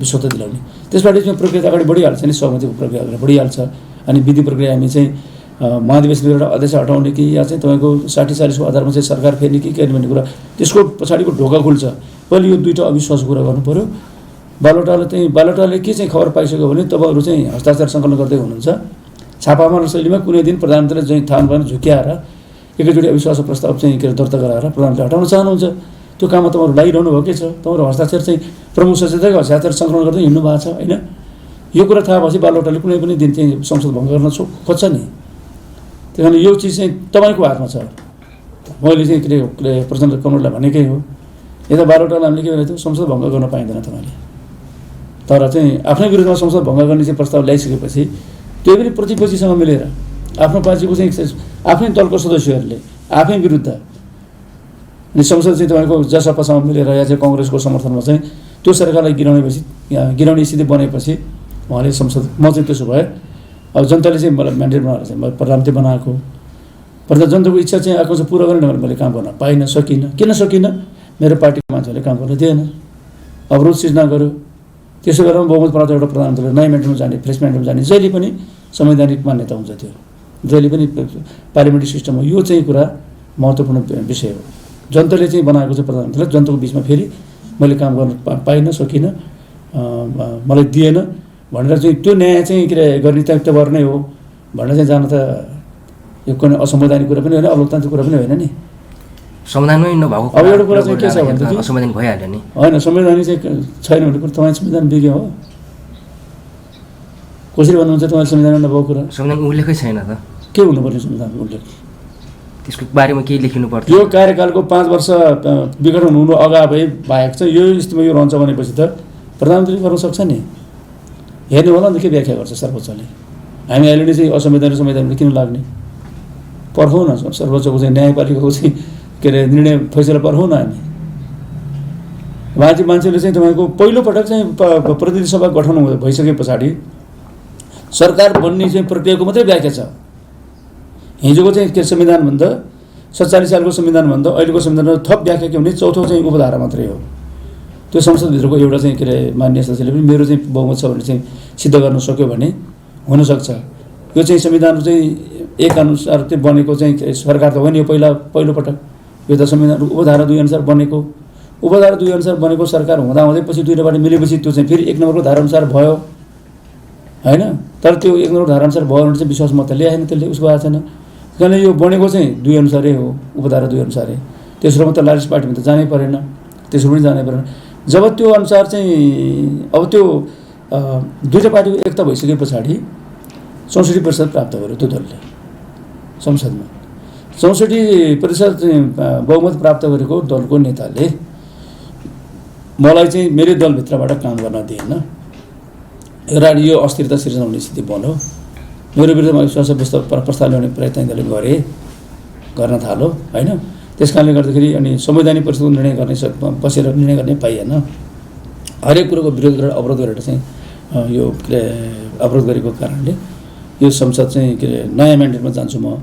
विश्वस्त दिलाउने। त्यसबाट चाहिँ प्रक्रिया अगाडि बढिहाल्छ नि, सहमतिको प्रक्रिया अगाडि बढिहाल्छ। अनि विधि प्रक्रिया हामी चाहिँ महाधिवेशनबाट अध्यक्ष हटाउने कि या चाहिँ तपाईँको 60-40को आधारमा चाहिँ सरकार फेर्ने कि के भन्ने कुरा, त्यसको पछाडिको ढोका खुल्छ। पहिले यो दुईवटा अविश्वासको कुरा गर्नु पऱ्यो। बालुवाटारले के चाहिँ खबर पाइसक्यो भने तपाईँहरू चाहिँ हस्ताक्षर सङ्कलन गर्दै हुनुहुन्छ, छापामार शैलीमा कुनै दिन प्रधानमन्त्रीले चाहिँ थाहा भएर झुक्याएर एकैचोटि अविश्वासको प्रस्ताव चाहिँ के अरे दर्ता गराएर प्रधानमन्त्री हटाउन चाहनुहुन्छ। त्यो काममा तपाईँहरू लागिरहनु भएकै छ। तपाईँहरू हस्ताक्षर चाहिँ प्रमुख सचेतक हस्ताक्षर सङ्कलन गर्दै हिँड्नु भएको छ होइन। यो कुरा थाहा भएपछि बालुवाटारले कुनै पनि दिन चाहिँ संसद भङ्ग गर्न खोज्छ नि। त्यही कारण यो चिज चाहिँ तपाईँको हातमा छ। मैले चाहिँ के अरे प्रचण्ड कमरेडलाई भनेकै हो, यता बालुवाटारलाई हामीले के भनेको थियो, संसद भङ्ग गर्न पाइँदैन तपाईँले। तर चाहिँ आफ्नै विरुद्धमा संसद भङ्ग गर्ने चाहिँ प्रस्ताव ल्याइसकेपछि त्यो पनि प्रतिपक्षीसँग मिलेर आफ्नो पार्टीको चाहिँ आफ्नै दलको सदस्यहरूले आफै विरुद्ध अनि संसद चाहिँ तपाईँको जसपासँग मिलेर या चाहिँ कङ्ग्रेसको समर्थनमा चाहिँ त्यो सरकारलाई गिराउने स्थिति बनेपछि उहाँले संसद, म चाहिँ त्यसो भए अब जनताले चाहिँ मलाई म्यान्डेट बनाएर चाहिँ मैले प्रधानमन्त्री बनाएको, जनताको इच्छा चाहिँ आएको चाहिँ पुरा गर्ने भनेर मैले काम गर्न पाइनँ, सकिनँ। किन सकिनँ? मेरो पार्टीको मान्छेहरूले काम गर्न दिएन, अवरोध सिर्जना गर्यो। त्यसो गरेर बहुमत प्राप्त एउटा प्रधानमन्त्रीले नयाँ म्यान्डेटमा जाने, फ्रेस म्यान्डेटमा जाने, जहिले पनि संवैधानिक मान्यता हुन्छ, त्यो जहिले पनि पार्लियामेन्ट्री सिस्टममा यो चाहिँ कुरा महत्त्वपूर्ण विषय हो। जनताले चाहिँ बनाएको चाहिँ प्रधानमन्त्रीलाई जनताको बिचमा फेरि मैले काम गर्न पाइनँ, सकिनँ, मलाई दिएन भनेर चाहिँ त्यो न्याय चाहिँ के अरे गर्ने त्यहाँबाट नै हो भनेर चाहिँ जान त यो कुनै असंवैधानिक कुरा पनि होइन, अलोकतान्त्रिक कुरा पनि होइन नि। संविधानमै नभएको अब एउटा कुरा चाहिँ के छ भनेदेखि असंवैधानिक भइहाल्यो नि। होइन, संवैधानिक चाहिँ छैन भने कुरा तपाईँ संविधान विज्ञ हो, कसरी भन्नुहुन्छ तपाईँ संविधानमा नभएको कुरा? संविधान उल्लेखै छैन त, के हुनुपर्ने संविधानको उल्लेख? त्यसको बारेमा केही लेखिनु पर्छ। यो कार्यकालको 5 वर्ष विघटन हुनु अगावै बाहेक चाहिँ यो स्थितिमा यो रहन्छ भनेपछि त प्रधानमन्त्री गर्न सक्छ नि। हेर्नु होला नि के व्याख्या गर्छ सर्वोच्चले। हामी अहिले नै चाहिँ असंवैधानिक संविधानमा किन लाग्ने? पर्खौँ न सर्वोच्चको चाहिँ न्यायपालिकाको चाहिँ के अरे निर्णय फैसला पर्खौँ न हामी। मान्छेले चाहिँ तपाईँको पहिलोपटक चाहिँ प्रतिनिधि सभा गठन भइसके पछाडि सरकार बन्ने चाहिँ प्रक्रियाको मात्रै व्याख्या छ। हिजोको चाहिँ के संविधानभन्दा 47 सालको संविधानभन्दा अहिलेको संविधानमा थप व्याख्या के भने चौथो चाहिँ उपधारा मात्रै हो। त्यो संसदभित्रको एउटा चाहिँ के अरे मान्य सदस्यले पनि मेरो चाहिँ बहुमत छ भनेर चाहिँ सिद्ध गर्न सक्यो भने हुनसक्छ। यो चाहिँ संविधान चाहिँ एक अनुसार चाहिँ बनेको चाहिँ सरकार त हो नि, यो पहिलोपटक यो त संविधान उपधारा 2 अनुसार बनेको, उपधारा 2 अनुसार बनेको सरकार हुँदाहुँदै पछि दुईवटाबाट मिलेपछि त्यो चाहिँ फेरि 1 नम्बरको धारा अनुसार भयो होइन। तर त्यो 1 नम्बरको धारा अनुसार भयो भने चाहिँ विश्वास मत ल्याएन, त्यसले उसको आएको छैन। किनभने यो बनेको चाहिँ 2 अनुसारै हो, उपधारा 2 अनुसारै। तेस्रोमा त लार्जेस्ट पार्टीमा त जानै परेन, त्यसो पनि जानै परेन। जब त्यो अनुसार चाहिँ अब त्यो दुईटा पार्टीको एकता भइसके पछाडि 64% प्राप्त गर्यो त्यो दलले संसदमा। 64% चाहिँ बहुमत प्राप्त गरेको दलको नेताले मलाई चाहिँ मेरै दलभित्रबाट काम गर्न दिएन, एउटा यो अस्थिरता सिर्जना हुने स्थिति बन्यो, मेरो विरुद्धमा विश्वास प्रस्ताव ल्याउने प्रयत्न यिनीहरूले गर्न थाल्यो होइन। त्यस कारणले गर्दाखेरि अनि संवैधानिक परिषदको निर्णय गर्ने बसेर निर्णय गर्ने पाइएन। हरेक कुरोको विरोध गरेर अवरोध गरेर चाहिँ यो के अरे अवरोध गरेको कारणले यो संसद चाहिँ के अरे नयाँ म्यान्डेटमा जान्छु म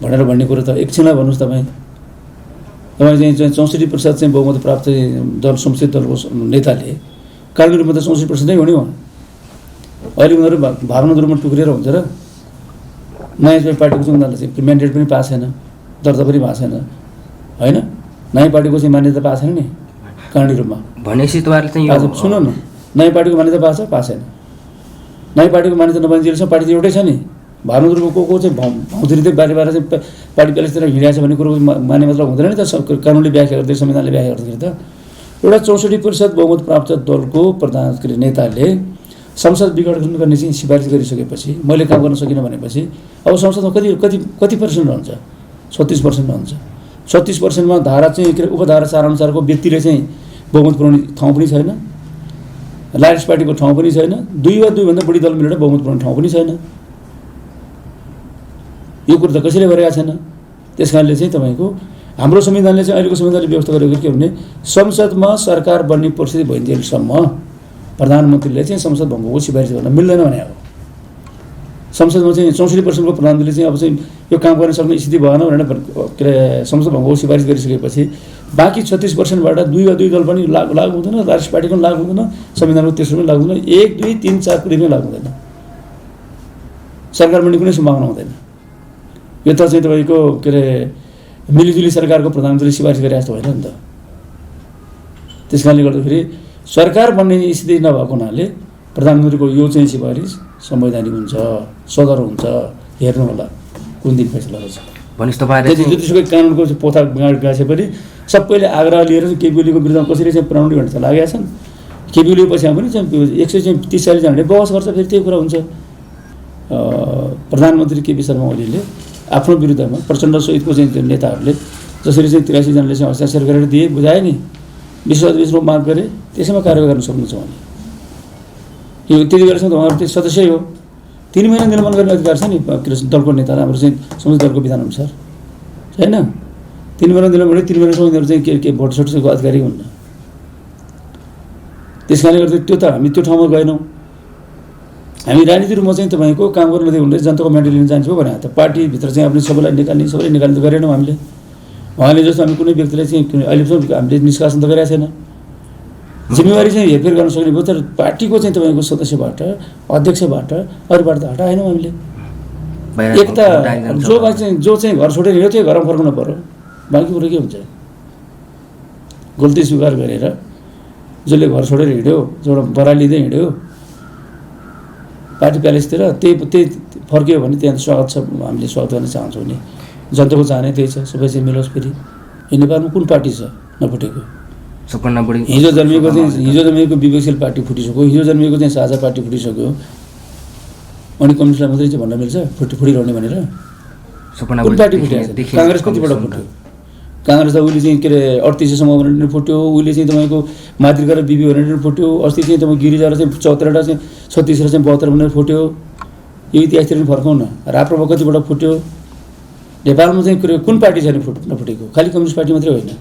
भनेर भन्ने कुरो त एकछिनलाई भन्नुहोस् तपाईँ चाहिँ 64% चाहिँ बहुमत प्राप्त दल संसदीय दलको नेताले कानुनी रूपमा त 64% नै हो नि। अहिले उनीहरू भावना रूपमा टुक्रिएर हुन्छ र नयाँ पार्टीको चाहिँ उनीहरूले चाहिँ म्यान्डेट पनि पाएको छैन, दर्ता पनि भएको छैन होइन। नयाँ पार्टीको चाहिँ मान्यता पाएको छैन नि कानुनी रूपमा। भनेपछि तपाईँहरूले चाहिँ सुन्नु न, नयाँ पार्टीको मान्यता पाएको छ पाएको छैन। नयाँ पार्टीको मान्यता नपाइन्जेलसम्म पार्टी त एउटै छ नि। भावना रूपमा को चाहिँ भाउतिर चाहिँ बारे चाहिँ पार्टी प्यालेसतिर हिँडेको छ भन्ने कुरो मान्ने मतलब हुँदैन नि त। कानुनले व्याख्या गर्दै संविधानले व्याख्या गर्दाखेरि त एउटा 64% बहुमत प्राप्त दलको प्रधान के अरे नेताले संसद विघटन गर्ने चाहिँ सिफारिस गरिसकेपछि मैले काम गर्न सकिनँ भनेपछि अब संसदमा कति पर्सेन्ट रहन्छ? 36% रहन्छ। 36%मा धारा चाहिँ के अरे उपधारा 4 अनुसारको व्यक्तिले चाहिँ बहुमत पुर्याउने ठाउँ पनि छैन, लायन्स पार्टीको ठाउँ पनि छैन, 2 वा 2 भन्दा बढी दल मिलेर बहुमत पुर्याउने ठाउँ पनि छैन। यो कुरो त कसैले गरेका छैन। त्यस कारणले चाहिँ तपाईँको हाम्रो संविधानले चाहिँ अहिलेको संविधानले व्यवस्था गरेको के भने संसदमा सरकार बन्ने परिस्थिति भइन्जेलसम्म प्रधानमन्त्रीले चाहिँ संसद भङ्गको सिफारिस गर्न मिल्दैन भने हो। संसदमा चाहिँ 64% को प्रधानमन्त्रीले चाहिँ अब चाहिँ यो काम गर्न सक्ने स्थिति भएन भनेर के अरे संसद भङ्गको सिफारिस गरिसकेपछि बाँकी 36%बाट 2 वा 2 दल पनि लागु हुँदैन, राष्ट्रिय पार्टीको पनि लागु हुँदैन, संविधानको तेस्रो पनि लागु हुँदैन, 1, 2, 3, 4 कुनै पनि लागु हुँदैन, सरकार बन्ने कुनै सम्भावना हुँदैन। यो त चाहिँ तपाईँको के अरे मिलिजुली सरकारको प्रधानमन्त्रीले सिफारिस गरे जस्तो होइन नि त। त्यस कारणले गर्दाखेरि सरकार बन्ने स्थिति नभएको हुनाले प्रधानमन्त्रीको यो चाहिँ सिफारिस संवैधानिक हुन्छ, सदर हुन्छ, हेर्नु होला कुन दिन फैसला हुन्छ। भनेपछि तपाईँले जतिसुकै कानुनको पोथा गाँसे पनि सबैले आग्रह लिएर चाहिँ केपी ओलीको विरुद्धमा कसरी चाहिँ पुऱ्याउने भनेर लागेका छन्। केपी ओली पछि पनि चाहिँ 130 जनाले बहस गर्छ, फेरि त्यही कुरा हुन्छ। प्रधानमन्त्री केपी शर्मा ओलीले आफ्नो विरुद्धमा प्रचण्ड सहितको चाहिँ नेताहरूले जसरी चाहिँ 83 जनाले चाहिँ हस्ताक्षर गरेर दिए बुझाए नि, विश्वासको माग गरे, त्यसैमा कारवाही गर्न सक्नुहुन्छ भने यो त्यति बेलासम्म त उहाँहरू त्यो सदस्यै हो। 3 महिना निलम्बन गर्ने अधिकार छ नि दलको नेता हाम्रो चाहिँ संसदीय दलको विधानअनुसार छैन। 3 महिना निलम्बन 3 महिनासम्म उनीहरू चाहिँ के भोट सोटको अधिकारी हुन्न। त्यस कारणले गर्दा त्यो त हामी त्यो ठाउँमा गएनौँ। हामी राजनीति रूपमा चाहिँ तपाईँको काम गर्न दियो भने जनताको म्यान्डेट लिन जान्छौँ भने त पार्टीभित्र चाहिँ हामीले सबैलाई निकाल्ने त गरेनौँ हामीले। उहाँले जस्तो हामी कुनै व्यक्तिलाई चाहिँ अहिलेसम्म हामीले निष्कासन त गरेका छैन। जिम्मेवारी चाहिँ हेरफेर गर्न सक्ने भयो, तर पार्टीको चाहिँ तपाईँको सदस्यबाट अध्यक्षबाट अरूबाट त हटाएनौँ हामीले। एक त जो चाहिँ घर छोडेर हिँड्यो त्यो घरमा फर्कनु पर्यो, बाँकी कुरो के हुन्छ? गल्ती स्वीकार गरेर जसले घर छोडेर हिँड्यो, जोबाट बरा लिँदै हिँड्यो पार्टी प्यालेसतिर, त्यही फर्कियो भने त्यहाँ स्वागत छ, हामीले स्वागत गर्न चाहन्छौँ नि। जनताको चाहना त्यही छ, सबै चाहिँ मिलोस्। फेरि यो नेपालमा कुन पार्टी छ नफुटेको? हिजो जन्मिएको विवेकशील पार्टी फुटिसक्यो, हिजो जन्मिएको चाहिँ साझा पार्टी फुटिसक्यो, अनि कम्युनिस्टलाई मात्रै चाहिँ भन्न मिल्छ फुटिरहने भनेर? कुन पार्टी फुट्यो? काङ्ग्रेस कतिबाट फुट्यो? काङ्ग्रेस त उहिले चाहिँ के अरे 38सम्म भनेर फुट्यो, उहिले चाहिँ तपाईँको मातृ गरेर बिबी भनेर फुट्यो, अस्ति चाहिँ तपाईँ गिरिजाबाट चाहिँ 74वटा चाहिँ 36 र चाहिँ 72 भनेर फुट्यो। यो इतिहासतिर पनि फर्काउँ न, राप्रपा कतिबाट फुट्यो? नेपालमा चाहिँ कुन पार्टी छैन नफुटेको? खालि कम्युनिस्ट पार्टी मात्रै होइन।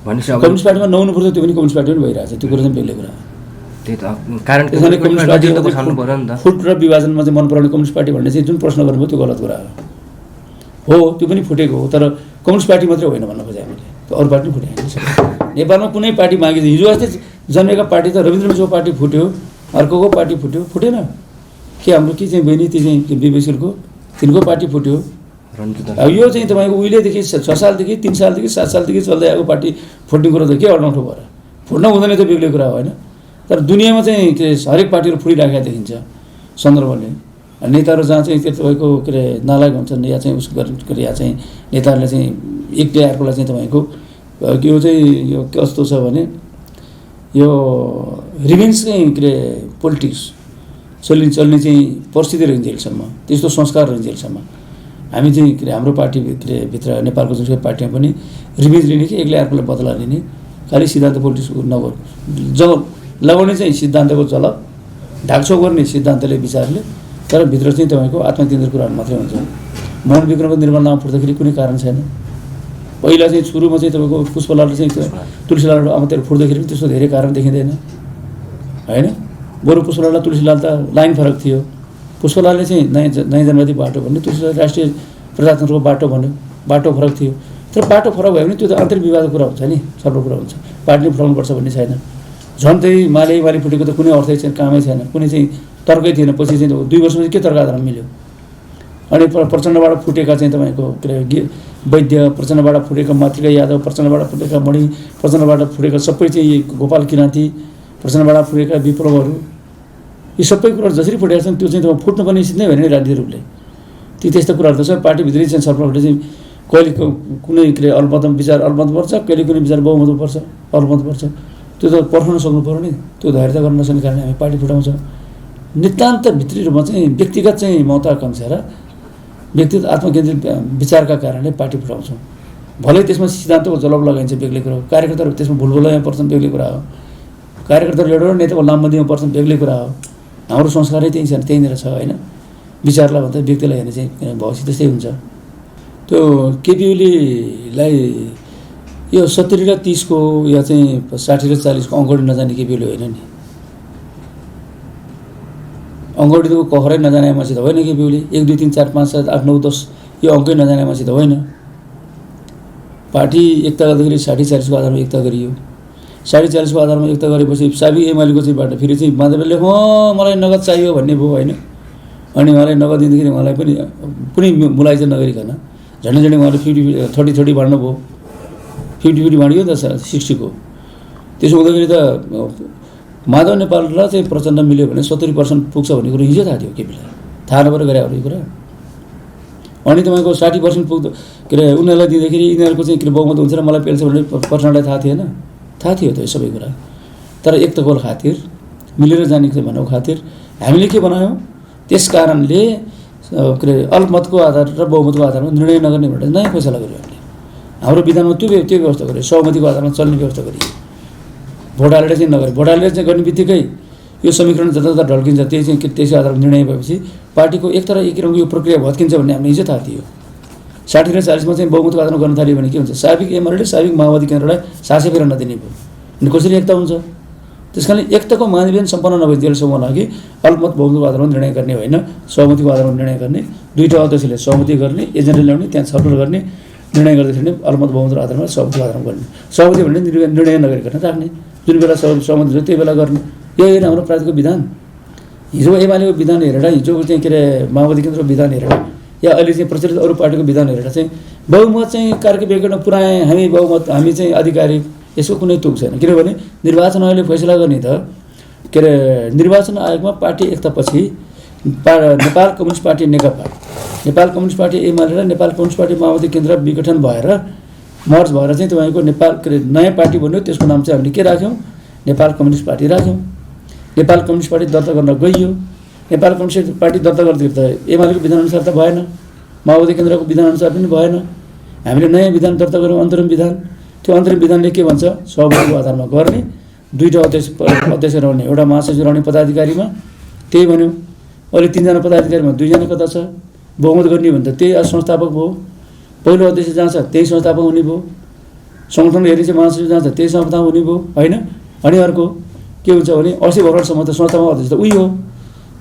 कम्युनिस्ट पार्टीमा नहुनु पर्छ, त्यो पनि कम्युनिस्ट पार्टी पनि भइरहेछ, त्यो कुरा चाहिँ बेग्लै कुरा। फुट र विभाजनमा चाहिँ मन पराउने कम्युनिस्ट पार्टी भन्ने चाहिँ जुन प्रश्न गर्नुभयो त्यो गलत कुरा हो। त्यो पनि फुटेको हो, तर कम्युनिस्ट पार्टी मात्रै होइन भन्न खोजेँ हामीले, त्यो अरू पार्टी पनि फुटेको। नेपालमा कुनै पार्टी मागेको हिजो अस्ति जन्मेका पार्टी त रविन्द्र मिश्रको पार्टी फुट्यो, अर्कोको पार्टी फुट्यो, फुटेन के? हाम्रो के चाहिँ बहिनी त्यो चाहिँ विवेकशीलको तिनको पार्टी फुट्यो। अब यो चाहिँ तपाईँको उहिलेदेखि 6 सालदेखि 3 सालदेखि 7 सालदेखि चल्दै आएको पार्टी फुट्ने कुरो त के अनौठो भएर? फुट्न हुँदैन, त्यो बेग्लै कुरा होइन। तर दुनियाँमा चाहिँ के हरेक पार्टीहरू फुटिराखेका देखिन्छ सन्दर्भले। नेताहरू जहाँ चाहिँ त्यो तपाईँको के अरे नालायक हुन्छन् या चाहिँ उसको या चाहिँ नेताहरूले चाहिँ एकले अर्कोलाई चाहिँ तपाईँको यो चाहिँ यो कस्तो छ भने यो रिभेन्ज चाहिँ के अरे पोलिटिक्स चल्ने चाहिँ परिस्थिति रहन्जेलसम्म, त्यस्तो संस्कार रहन्जेलसम्म हामी चाहिँ के अरे हाम्रो पार्टी के अरे भित्र नेपालको जुनसुकै पार्टीमा पनि रिभेन्ज लिने कि एक्लै अर्कोलाई बदला लिने खालि सिद्धान्त पोलिटिक्स नगर्नु, जब लगाउने चाहिँ सिद्धान्तको जलप ढाकछोप गर्ने सिद्धान्तले विचारले, तर भित्र चाहिँ तपाईँको आत्मकेन्द्रित कुराहरू मात्रै हुन्छ। मोहन विक्रमको निर्माण नाम फुट्दाखेरि कुनै कारण छैन। पहिला चाहिँ सुरुमा चाहिँ तपाईँको पुष्पलाल चाहिँ तुलसीलाल आमातिर फुट्दाखेरि पनि त्यस्तो धेरै कारण देखिँदैन होइन। बरु पुष्पलाल र तुलसीलाल त लाइन फरक थियो। पुष्पलालले चाहिँ नयाँ जनवादी बाटो भन्यो, तुलसीलाल राष्ट्रिय प्रजातन्त्रको बाटो भन्यो, बाटो फरक थियो। तर बाटो फरक भयो भने त्यो त आन्तरिक विवादको कुरा हुन्छ नि, सर्व कुरा हुन्छ। पार्टीले फुटाउनुपर्छ भन्ने छैन। झन् चाहिँ माले फुटेको त कुनै अर्थै छैन, कामै छैन, कुनै चाहिँ तर्कै थिएन। पछि चाहिँ 2 वर्षमा के तर्क आधारमा मिल्यो? अनि प्रचण्डबाट फुटेका चाहिँ तपाईँको के अरे वैद्य, प्रचण्डबाट फुटेका मातृका यादव, प्रचण्डबाट फुटेका मणि, प्रचण्डबाट फुटेका सबै चाहिँ गोपाल किराँती, प्रचण्डबाट फुटेका विप्लवहरू, यी सबै कुराहरू जसरी फुटेका छन् त्यो चाहिँ तपाईँ फुट्नु पनि निश्चित नै होइन नि राजनीतिक रूपले। ती त्यस्तो कुराहरू त छ। पार्टीभित्रै चाहिँ छलफलले चाहिँ कहिले कुनै के अरे अल्पमतमा विचार अल्पमत पर्छ, कहिले कुनै विचार बहुमत पर्छ, अल्पमत पर्छ। त्यो त पर्खन सक्नु पऱ्यो नि। त्यो धैर्यता गर्न नसक्ने कारणले हामी पार्टी फुटाउँछ। नितान्त भित्री रूपमा चाहिँ व्यक्तिगत चाहिँ महत्त्वाकांक्षा र व्यक्तिगत आत्मकेन्द्रित विचारका कारणले पार्टी फुटाउँछौँ। भलै त्यसमा सिद्धान्तको जवाब लगाइन्छ बेग्लै कुरा हो, कार्यकर्ताहरू त्यसमा भुलभुलैमा पर्छन् बेग्लै कुरा हो, कार्यकर्ताहरू एउटा नेताको लामबन्दीमा पर्छन् बेग्लै कुरा हो। हाम्रो संस्कारै त्यही छ, त्यहीँनिर छ होइन। विचारलाई भन्दा व्यक्तिलाई हेर्ने चाहिँ भएपछि त्यस्तै हुन्छ। त्यो केपी ओलीलाई यो 70 र 30 को या चाहिँ 60 र 40 को अङ्गडी नजाने केपी ओली होइन नि। अङ्गडीको कहरै नजाने मान्छे त होइन केपी ओली। 1 2 3 4 5 7 8 9 10 यो अङ्कै नजाने मान्छे त होइन। पार्टी एकता गर्दाखेरि 60 40 को आधारमा एकता गरियो। 60 40 को आधारमा एकता गरेपछि साबिक एमालेको चाहिँ बाट फेरि चाहिँ माधवले मलाई नगद चाहियो भन्ने भयो होइन। अनि उहाँलाई नगद दिँदाखेरि उहाँलाई पनि कुनै मुलाइजा नगरिकन झन्डै झन्डै उहाँले 30 बाँड्नु भयो। 50 बाँडियो नि त 60 को। त्यसो हुँदाखेरि त माधव नेपाल र चाहिँ प्रचण्ड मिल्यो भने 70% पुग्छ भन्ने कुरो हिजो थाहा थियो केपीलाई। थाहा नभएर गरे अरू कुरा। अनि तपाईँको 60% पुग्दो के अरे उनीहरूलाई दिँदाखेरि यिनीहरूको चाहिँ के अरे बहुमत हुन्छ र मलाई पेल्छ भने प्रचण्डलाई थाहा थिएन? थाहा थियो त यो सबै कुरा। तर एकताको खातिर मिलेर जाने भनेको खातिर हामीले के बनायौँ? त्यस कारणले के अरे अल्पमतको आधार र बहुमतको आधारमा निर्णय नगर्ने भनेर नयाँ फैसला गर्यो हामीले। हाम्रो विधानमा त्यो व्यवस्था गर्यो। सहमतिको आधारमा चल्ने व्यवस्था गरियो। भोट हालेर चाहिँ नगरे। भोट हालेर चाहिँ गर्ने बित्तिकै यो समीकरण जता ढल्किन्छ त्यही चाहिँ त्यसै आधारमा निर्णय भएपछि पार्टीको एक तरह एक रङको यो प्रक्रिया भत्किन्छ भन्ने हामीले हिजो थाहा थियो। 60 र 40 मा चाहिँ बहुमतको आधारमा गर्न थाल्यो भने के हुन्छ? साबिक एमाले साबिक माओवादी केन्द्रलाई सासै फेर नदिने भयो। अनि कसरी एकता हुन्छ? त्यस कारणले एकताको मानवीय सम्पन्न नभइदिएसम्म लागि अल्पमत बहुमतको आधारमा निर्णय गर्ने होइन, सहमतिको आधारमा निर्णय गर्ने। दुईटा अध्यक्षले सहमति गर्ने, एजेन्डा ल्याउने, त्यहाँ छलफल गर्ने, निर्णय गर्दाखेरि अल्पमत बहुमतको आधारमा सहमतिको आधारमा गर्ने। सहमति भने निर्णय नगरिकन राख्ने, जुन बेला सहमति हुन्छ त्यही बेला गर्ने। यही होइन हाम्रो प्राधिको विधान। हिजो एमालेको विधान हेरेर, हिजो चाहिँ के अरे माओवादी केन्द्रको विधान हेरेर या अहिले चाहिँ प्रचलित अरू पार्टीको विधान हेरेर चाहिँ बहुमत चाहिँ कार्य विवेकमा पुऱ्याए हामी बहुमत, हामी चाहिँ आधिकारिक, यसको कुनै तुक छैन। किनभने निर्वाचन आयोगले फैसला गर्ने त के अरे निर्वाचन आयोगमा पार्टी एकतापछि नेपाल कम्युनिस्ट पार्टी नेकपा, नेपाल कम्युनिस्ट पार्टी एमाले र नेपाल कम्युनिस्ट पार्टी माओवादी केन्द्र विघटन भएर मर्ज भएर चाहिँ तपाईँको नेपाल के अरे नयाँ पार्टी बन्यो। त्यसको नाम चाहिँ हामीले के राख्यौँ? नेपाल कम्युनिस्ट पार्टी राख्यौँ। नेपाल कम्युनिस्ट पार्टी दर्ता गर्न गइयो। नेपाल कम्युनिस्ट पार्टी दर्ता गर्दाखेरि त एमालेको विधानअनुसार त भएन, माओवादी केन्द्रको विधानअनुसार पनि भएन। हामीले नयाँ विधान दर्ता गऱ्यौँ, अन्तरिम विधान। त्यो अन्तरिम विधानले के भन्छ? सहमतिको आधारमा गर्ने, दुईवटा अध्यक्ष रहने, एउटा महासचिव रहने पदाधिकारीमा, त्यही भन्यो। अहिले 3 जना पदाधिकारीमा 2 जना कता छ? बहुमत गर्ने भने त त्यही संस्थापक भयो। पहिलो अध्यक्ष जहाँ छ त्यही संस्थापक हुने भयो। सङ्गठन हेर्ने चाहिँ महासचिव जहाँ छ त्यही संस्थापक हुने भयो होइन। अनि अर्को के हुन्छ भने 80 भर्खरसम्म त संस्थापक अध्यक्ष त उही हो,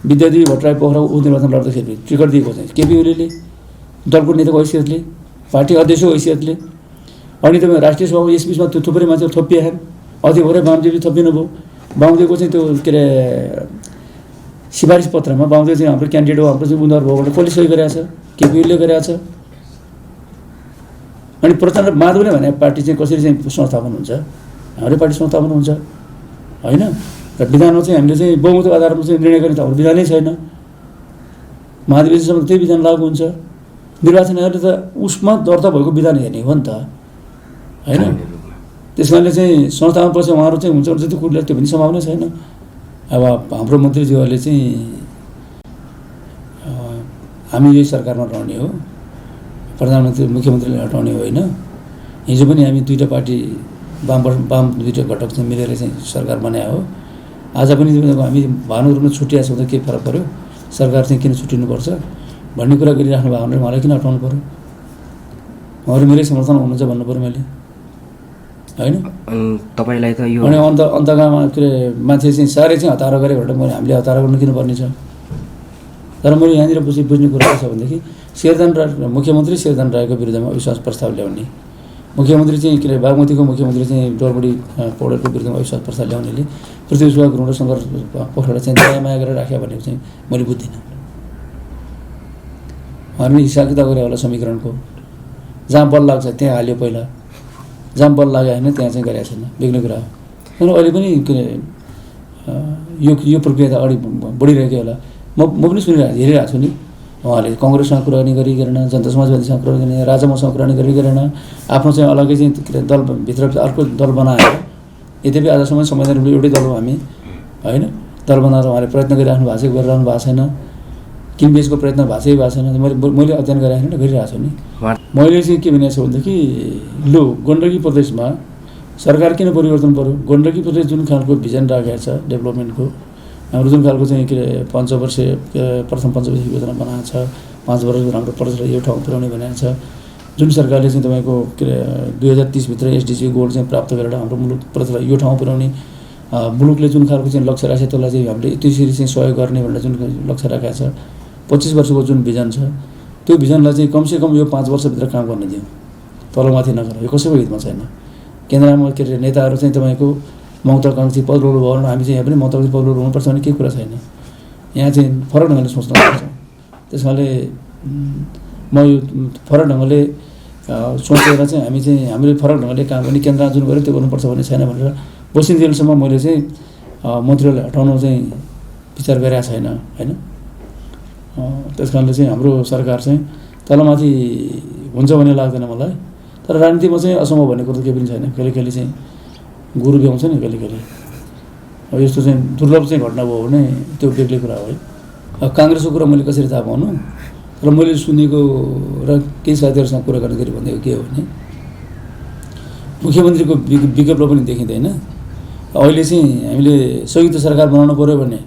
विद्यादेवी भट्टराई पोखरा उपनिर्वाचन लड्दाखेरि टिकट दिएको चाहिँ केपी ओलीले, दलको नेताको हैसियतले, पार्टी अध्यक्षको हैसियतले। अनि तपाईँ राष्ट्रिय सभामा यसबिचमा त्यो थुप्रै मान्छे थपिएन। अझै भरे वामदेवले थपिनु भयो। वामदेवको चाहिँ त्यो के अरे सिफारिस पत्रमा वामदेव चाहिँ हाम्रो क्यान्डिडेट हो, हाम्रो चाहिँ उम्मेदवार भयो भनेर कसले सही गरेको छ? केपी ओलीले गरेको छ। अनि प्रचण्ड माधवले भने पार्टी चाहिँ कसरी चाहिँ संस्थापन हुन्छ? हाम्रै पार्टी संस्थापन हुन्छ होइन। र विधानमा चाहिँ हामीले चाहिँ बहुमतको आधारमा चाहिँ निर्णय गर्ने त हाम्रो विधानै छैन। महाधिवेशनसम्म त्यही विधान लागू हुन्छ। निर्वाचन आयोगले त उसमा दर्ता भएको विधान हेर्ने हो नि त होइन। त्यस कारणले चाहिँ संस्थामा पछि उहाँहरू चाहिँ हुन्छ जति कुर्ला त्यो पनि सम्भावना छैन। अब हाम्रो मन्त्रीज्यूहरूले चाहिँ हामी यही सरकारमा रहने हो, प्रधानमन्त्री मुख्यमन्त्रीले हटाउने होइन। हिजो पनि हामी दुईवटा पार्टी वाम दुईवटा घटक चाहिँ मिलेर चाहिँ सरकार बनाए हो। आज पनि हामी भानुको रूपमा छुट्टिया छौँ त के फरक पऱ्यो, सरकार चाहिँ किन छुट्टिनुपर्छ भन्ने कुरा गरिराख्नु भएको भनेर मलाई किन हटाउनु पऱ्यो? उहाँहरू मेरै समर्थन हुनुहुन्छ भन्नु पऱ्यो मैले, होइन? तपाईँलाई त यो अनि अन्तमा के अरे मान्छे चाहिँ साह्रै चाहिँ हतार गरे भनेर मैले हामीले हतार गर्नु किन पर्ने छ? तर मैले यहाँनिर बुझ्ने कुरा के छ भनेदेखि शेरदान राय मुख्यमन्त्री शेरदान रायको विरुद्धमा अविश्वास प्रस्ताव ल्याउने, मुख्यमन्त्री चाहिँ के अरे बागमतीको मुख्यमन्त्री चाहिँ डोरबडी पौडेलको विरुद्धमा अविश्वास प्रस्ताव ल्याउनेले पृथ्वीराज गुरुङ र शङ्कर पोखरेललाई चाहिँ दयामाया गरेर राख्या भनेको चाहिँ मैले बुझ्दिनँ। उहाँहरूले हिसाब किताब गरे होला समीकरणको, जहाँ बल लाग्छ त्यहाँ हाल्यो पहिला, जहाँ बल लाग्यो होइन त्यहाँ चाहिँ गरेको छैन, बेग्ने कुरा हो। किनभने अहिले पनि के अरे यो प्रक्रिया त अगाडि बढिरहेको होला। म पनि हेरिरहेको छु नि, उहाँले कङ्ग्रेससँग कुरा गर्ने गरी गरेन, जनता समाजवादीसँग कुरा गर्ने, राजामसँग कुरा गरी गरेन, आफ्नो चाहिँ अलग्गै चाहिँ के अरे दलभित्र अर्को दल बनाएर, यद्यपि आजसम्म संवैधानिक रूपले एउटै दल हो हामी, होइन? दल बनाएर उहाँले प्रयत्न गरिराख्नु भएको छ, गरिरहनु भएको छैन, किनबेचको प्रयत्न भएको छैन। मैले अध्ययन गरिरहेको गरिरहेको छु नि। मैले चाहिँ के भनेको छु भनेदेखि लु गण्डकी प्रदेशमा सरकार किन परिवर्तन पऱ्यो? गण्डकी प्रदेश जुन खालको भिजन राखेको छ डेभलपमेन्टको, हाम्रो जुन खालको चाहिँ के अरे प्रथम पञ्चवर्षीय योजना बनाएको छ, 5 वर्षको हाम्रो प्रदेशलाई यो ठाउँ पुर्याउने भनेको छ, जुन सरकारले चाहिँ तपाईँको के अरे 2030 भित्र एसडिजी गोल चाहिँ प्राप्त गरेर हाम्रो मुलुक प्रदेशलाई यो ठाउँ पुर्याउने, मुलुकले जुन खालको चाहिँ लक्ष्य राखेको छ त्यसलाई चाहिँ हामीले त्यसरी चाहिँ सहयोग गर्ने भनेर जुन लक्ष्य राखेको छ, 25 वर्षको जुन भिजन छ, त्यो भिजनलाई चाहिँ कमसेकम यो 5 वर्षभित्र काम गर्न दिउँ, तलमाथि नगर। यो कसैको हितमा छैन। केन्द्रमा के अरे नेताहरू चाहिँ तपाईँको महत्त्वाकांक्षी पदहरू भयो भने हामी चाहिँ यहाँ पनि महत्त्वाकांक्षी पदहरू हुनुपर्छ भने केही कुरा छैन। यहाँ चाहिँ फरक ढङ्गले सोच्न सक्छौँ। त्यस कारणले म यो फरक ढङ्गले सोचेर चाहिँ हामीले फरक ढङ्गले काम गर्ने, केन्द्रमा जुन गऱ्यो त्यो गर्नुपर्छ भन्ने छैन भनेर बसिन्जेलसम्म मैले चाहिँ मन्त्रीलाई हटाउनु चाहिँ विचार गरेको छैन, होइन? त्यस कारणले चाहिँ हाम्रो सरकार चाहिँ तलमाथि हुन्छ भन्ने लाग्दैन मलाई। तर राजनीतिमा चाहिँ असम्भव भन्ने कुरो केही पनि छैन। कहिले कहिले चाहिँ गुरु भ्याउँछ नि, कहिले कहिले अब यस्तो चाहिँ दुर्लभ चाहिँ घटना भयो भने त्यो बेग्लै कुरा हो है। अब काङ्ग्रेसको कुरा मैले कसरी थाहा पाउनु? र मैले सुनेको र केही साथीहरूसँग कुरा गर्दाखेरि भनेको के हो भने मुख्यमन्त्रीको विकल्प पनि देखिँदैन। अहिले चाहिँ हामीले संयुक्त सरकार बनाउनु पऱ्यो भने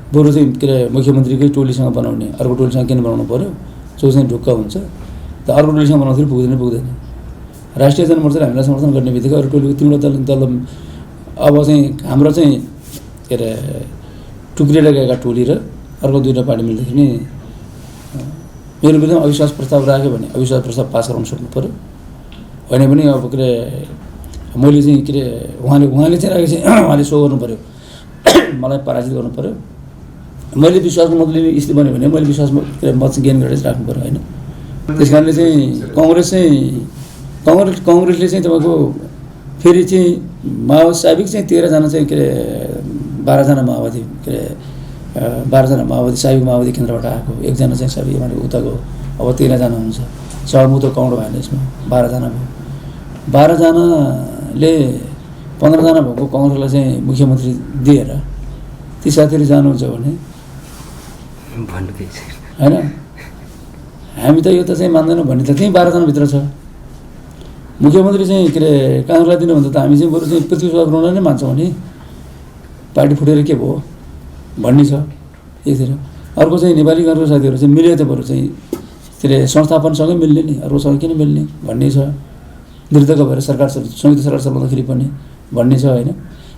बरु चाहिँ के अरे मुख्यमन्त्रीकै टोलीसँग बनाउने, अर्को टोलीसँग किन बनाउनु पऱ्यो? जो चाहिँ ढुक्क हुन्छ त अर्को टोलीसँग बनाउँदाखेरि पुग्दैन। राष्ट्रिय जनमोर्चाले हामीलाई समर्थन गर्ने बित्तिकै अरू टोलीको तिम्रो दल अब चाहिँ हाम्रो चाहिँ के अरे टुक्रिएर गएका टोली र अर्को दुईवटा पार्टी मिल्दाखेरि नि मेरो विरुद्धमा अविश्वास प्रस्ताव राख्यो भने अविश्वास प्रस्ताव पास गराउनु सक्नु पऱ्यो। होइन भने अब के अरे मैले चाहिँ के अरे उहाँले चाहिँ राखेको चाहिँ उहाँले सो गर्नु पऱ्यो, मलाई पराजित गर्नु पऱ्यो। मैले विश्वासको मत लिने स्थिति बन्यो भने मैले विश्वासमा के अरे मत गेन गरेर राख्नु पऱ्यो, होइन? त्यस कारणले चाहिँ कङ्ग्रेसले चाहिँ तपाईँको फेरि चाहिँ माओवादी साबिक चाहिँ 13जना चाहिँ के अरे 12जना माओवादी के अरे 12जना माओवादी साबिक माओवादी केन्द्रबाट आएको, एकजना चाहिँ साबिक माने उताको, अब 13जना हुन्छ। सहमुख त काउन्ट भएन यसमा, 12जना भयो। 12जनाले 15जना भएको कङ्ग्रेसलाई चाहिँ मुख्यमन्त्री दिएर ती साथीहरू जानुहुन्छ भने होइन, हामी त यो त चाहिँ मान्दैनौँ भन्ने त त्यहीँ 12जनाभित्र छ। मुख्यमन्त्री चाहिँ के अरे काङ्ग्रेसलाई दिनुभन्दा त हामी चाहिँ बरु चाहिँ पृथ्वीराज गुरुङलाई नै मान्छौँ भने पार्टी फुटेर के भयो भन्ने छ एकतिर। अर्को चाहिँ नेपाली काङ्ग्रेस साथीहरू चाहिँ मिले त बरु चाहिँ के अरे संस्थापनसँगै मिल्ने नि, अर्कोसँग किन मिल्ने भन्ने छ। निर्धक्क भएर सरकार संयुक्त सरकार चलाउँदाखेरि पनि भन्ने छ, होइन?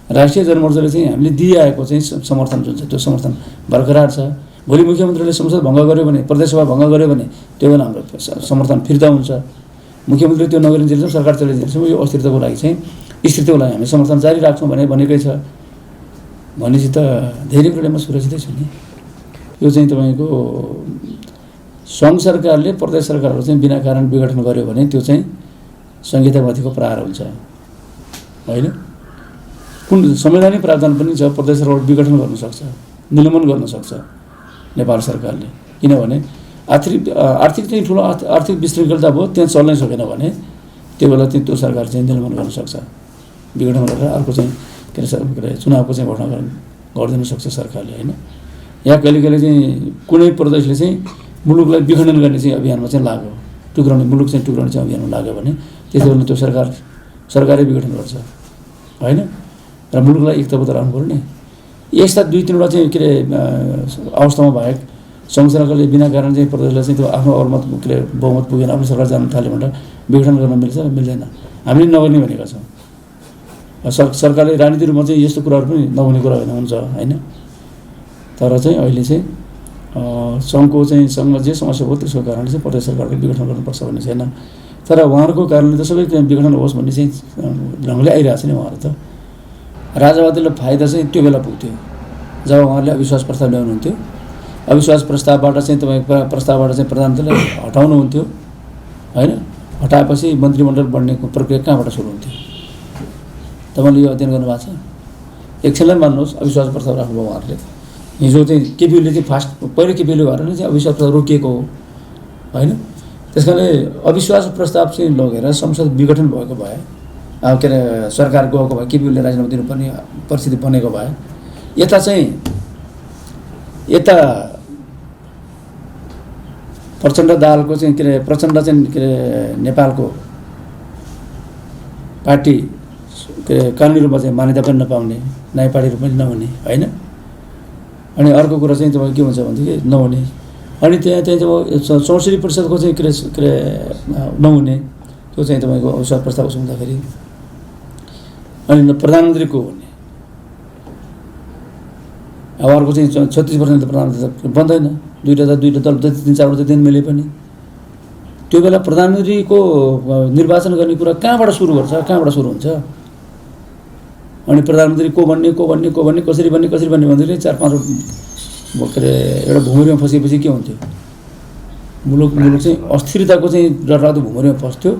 राष्ट्रिय जनमोर्चाले चाहिँ हामीले दिइआएको चाहिँ समर्थन जुन छ त्यो समर्थन बरकरार छ। भोलि मुख्यमन्त्रीले संसद भङ्ग गर्यो भने, प्रदेशसभा भङ्ग गर्यो भने त्यो पनि हाम्रो समर्थन फिर्ता हुन्छ। मुख्यमन्त्रीले त्यो नगरिन्जेलसम्म, सरकार चलिन्जेलसम्म यो अस्थिरताको लागि चाहिँ स्थिरताको लागि हामी समर्थन जारी राख्छौँ भनेकै छ। भनेपछि त धेरै कुरामा सुरक्षितै छु नि। यो चाहिँ तपाईँको सङ्घ सरकारले प्रदेश सरकारहरू चाहिँ बिना कारण विघटन गर्यो भने त्यो चाहिँ संहितामाथिको प्रहार हुन्छ, होइन? कुन संवैधानिक प्रावधान पनि छ, प्रदेश सरकार विघटन गर्न सक्छ, निलम्बन गर्न सक्छ नेपाल सरकारले। किनभने आर्थिक चाहिँ ठुलो आर्थिक विशृङ्खलता भयो, त्यहाँ चल्नै सकेन भने त्यो बेला त्यो सरकार चाहिँ निलम्बन गर्न सक्छ। विघटन गरेर अर्को चाहिँ के अरे चुनावको चाहिँ घोषणा गरिदिन सक्छ सरकारले होइन। या कहिले कहिले चाहिँ कुनै प्रदेशले चाहिँ मुलुकलाई विखण्डन गर्ने चाहिँ अभियानमा चाहिँ लाग्यो, मुलुक चाहिँ टुक्राउने चाहिँ अभियानमा लाग्यो भने त्यति बेला त्यो सरकारै विघटन गर्छ होइन। र मुलुकलाई एकताबद्ध राख्नु पऱ्यो नि। यस्ता 2-3वटा चाहिँ के अरे अवस्थामा बाहेक सङ्घ सरकारले बिना कारण चाहिँ प्रदेशलाई चाहिँ त्यो आफ्नो अरूमत के अरे बहुमत पुगेन आफ्नो सरकार जानु थाल्यो भनेर विघटन गर्न मिल्छ मिल्दैन। हामीले नगर्ने भनेका छौँ। सरकारले राजनीति रूपमा चाहिँ यस्तो कुराहरू पनि नहुने कुरा हुन्छ होइन। तर चाहिँ अहिले चाहिँ सङ्घको चाहिँ सङ्घमा जे समस्या भयो त्यसको कारणले चाहिँ प्रदेश सरकारले विघटन गर्नुपर्छ भन्ने छैन। तर उहाँहरूको कारणले त सबै विघटन होस् भन्ने चाहिँ ढङ्गले आइरहेको छ नि। उहाँहरू त राजावादीलाई फाइदा चाहिँ त्यो बेला पुग्थ्यो जब उहाँहरूले अविश्वास प्रस्ताव ल्याउनुहुन्थ्यो। अविश्वास प्रस्तावबाट चाहिँ प्रधानमन्त्रीलाई हटाउनुहुन्थ्यो होइन। हटाएपछि मन्त्रीमण्डल बढ्नेको प्रक्रिया कहाँबाट सुरु हुन्थ्यो तपाईँले यो अध्ययन गर्नुभएको छ? एकछिनलाई मान्नुहोस् अविश्वास प्रस्ताव राख्नुभयो उहाँहरूले। हिजो चाहिँ केपीओलीले चाहिँ पहिलो केपीओली भएर नै चाहिँ अविश्वास प्रस्ताव रोकिएको हो होइन। त्यस कारणले अविश्वास प्रस्ताव चाहिँ लगेर संसद विघटन भएको भए के अरे सरकार गएको भए केपीओलीले राजीनामा दिनुपर्ने परिस्थिति बनेको भए यता प्रचण्ड दाहालको चाहिँ के अरे प्रचण्ड चाहिँ के अरे नेपालको पार्टी के अरे कानुनी रूपमा चाहिँ मान्यता पनि नपाउने, नयाँ पार्टी पनि नहुने होइन। अनि अर्को कुरा चाहिँ तपाईँ के हुन्छ भनेदेखि नहुने, अनि त्यहाँ जब 64% चाहिँ के अरे नहुने त्यो चाहिँ तपाईँको अविश्वास प्रस्ताव हुँदाखेरि अनि प्रधानमन्त्रीको हुने। अब अर्को चाहिँ 36% त प्रधानमन्त्री बन्दैन, दुईवटा दल 3-4 दिन मिले पनि त्यो बेला प्रधानमन्त्रीको निर्वाचन गर्ने कुरा कहाँबाट सुरु हुन्छ अनि प्रधानमन्त्री को बन्ने कसरी बन्ने भन्दाखेरि 4-5 के अरे एउटा भुमरीमा फसेपछि के हुन्थ्यो? मुलुक चाहिँ अस्थिरताको चाहिँ डरलाग्दो भुमरीमा फस्थ्यो।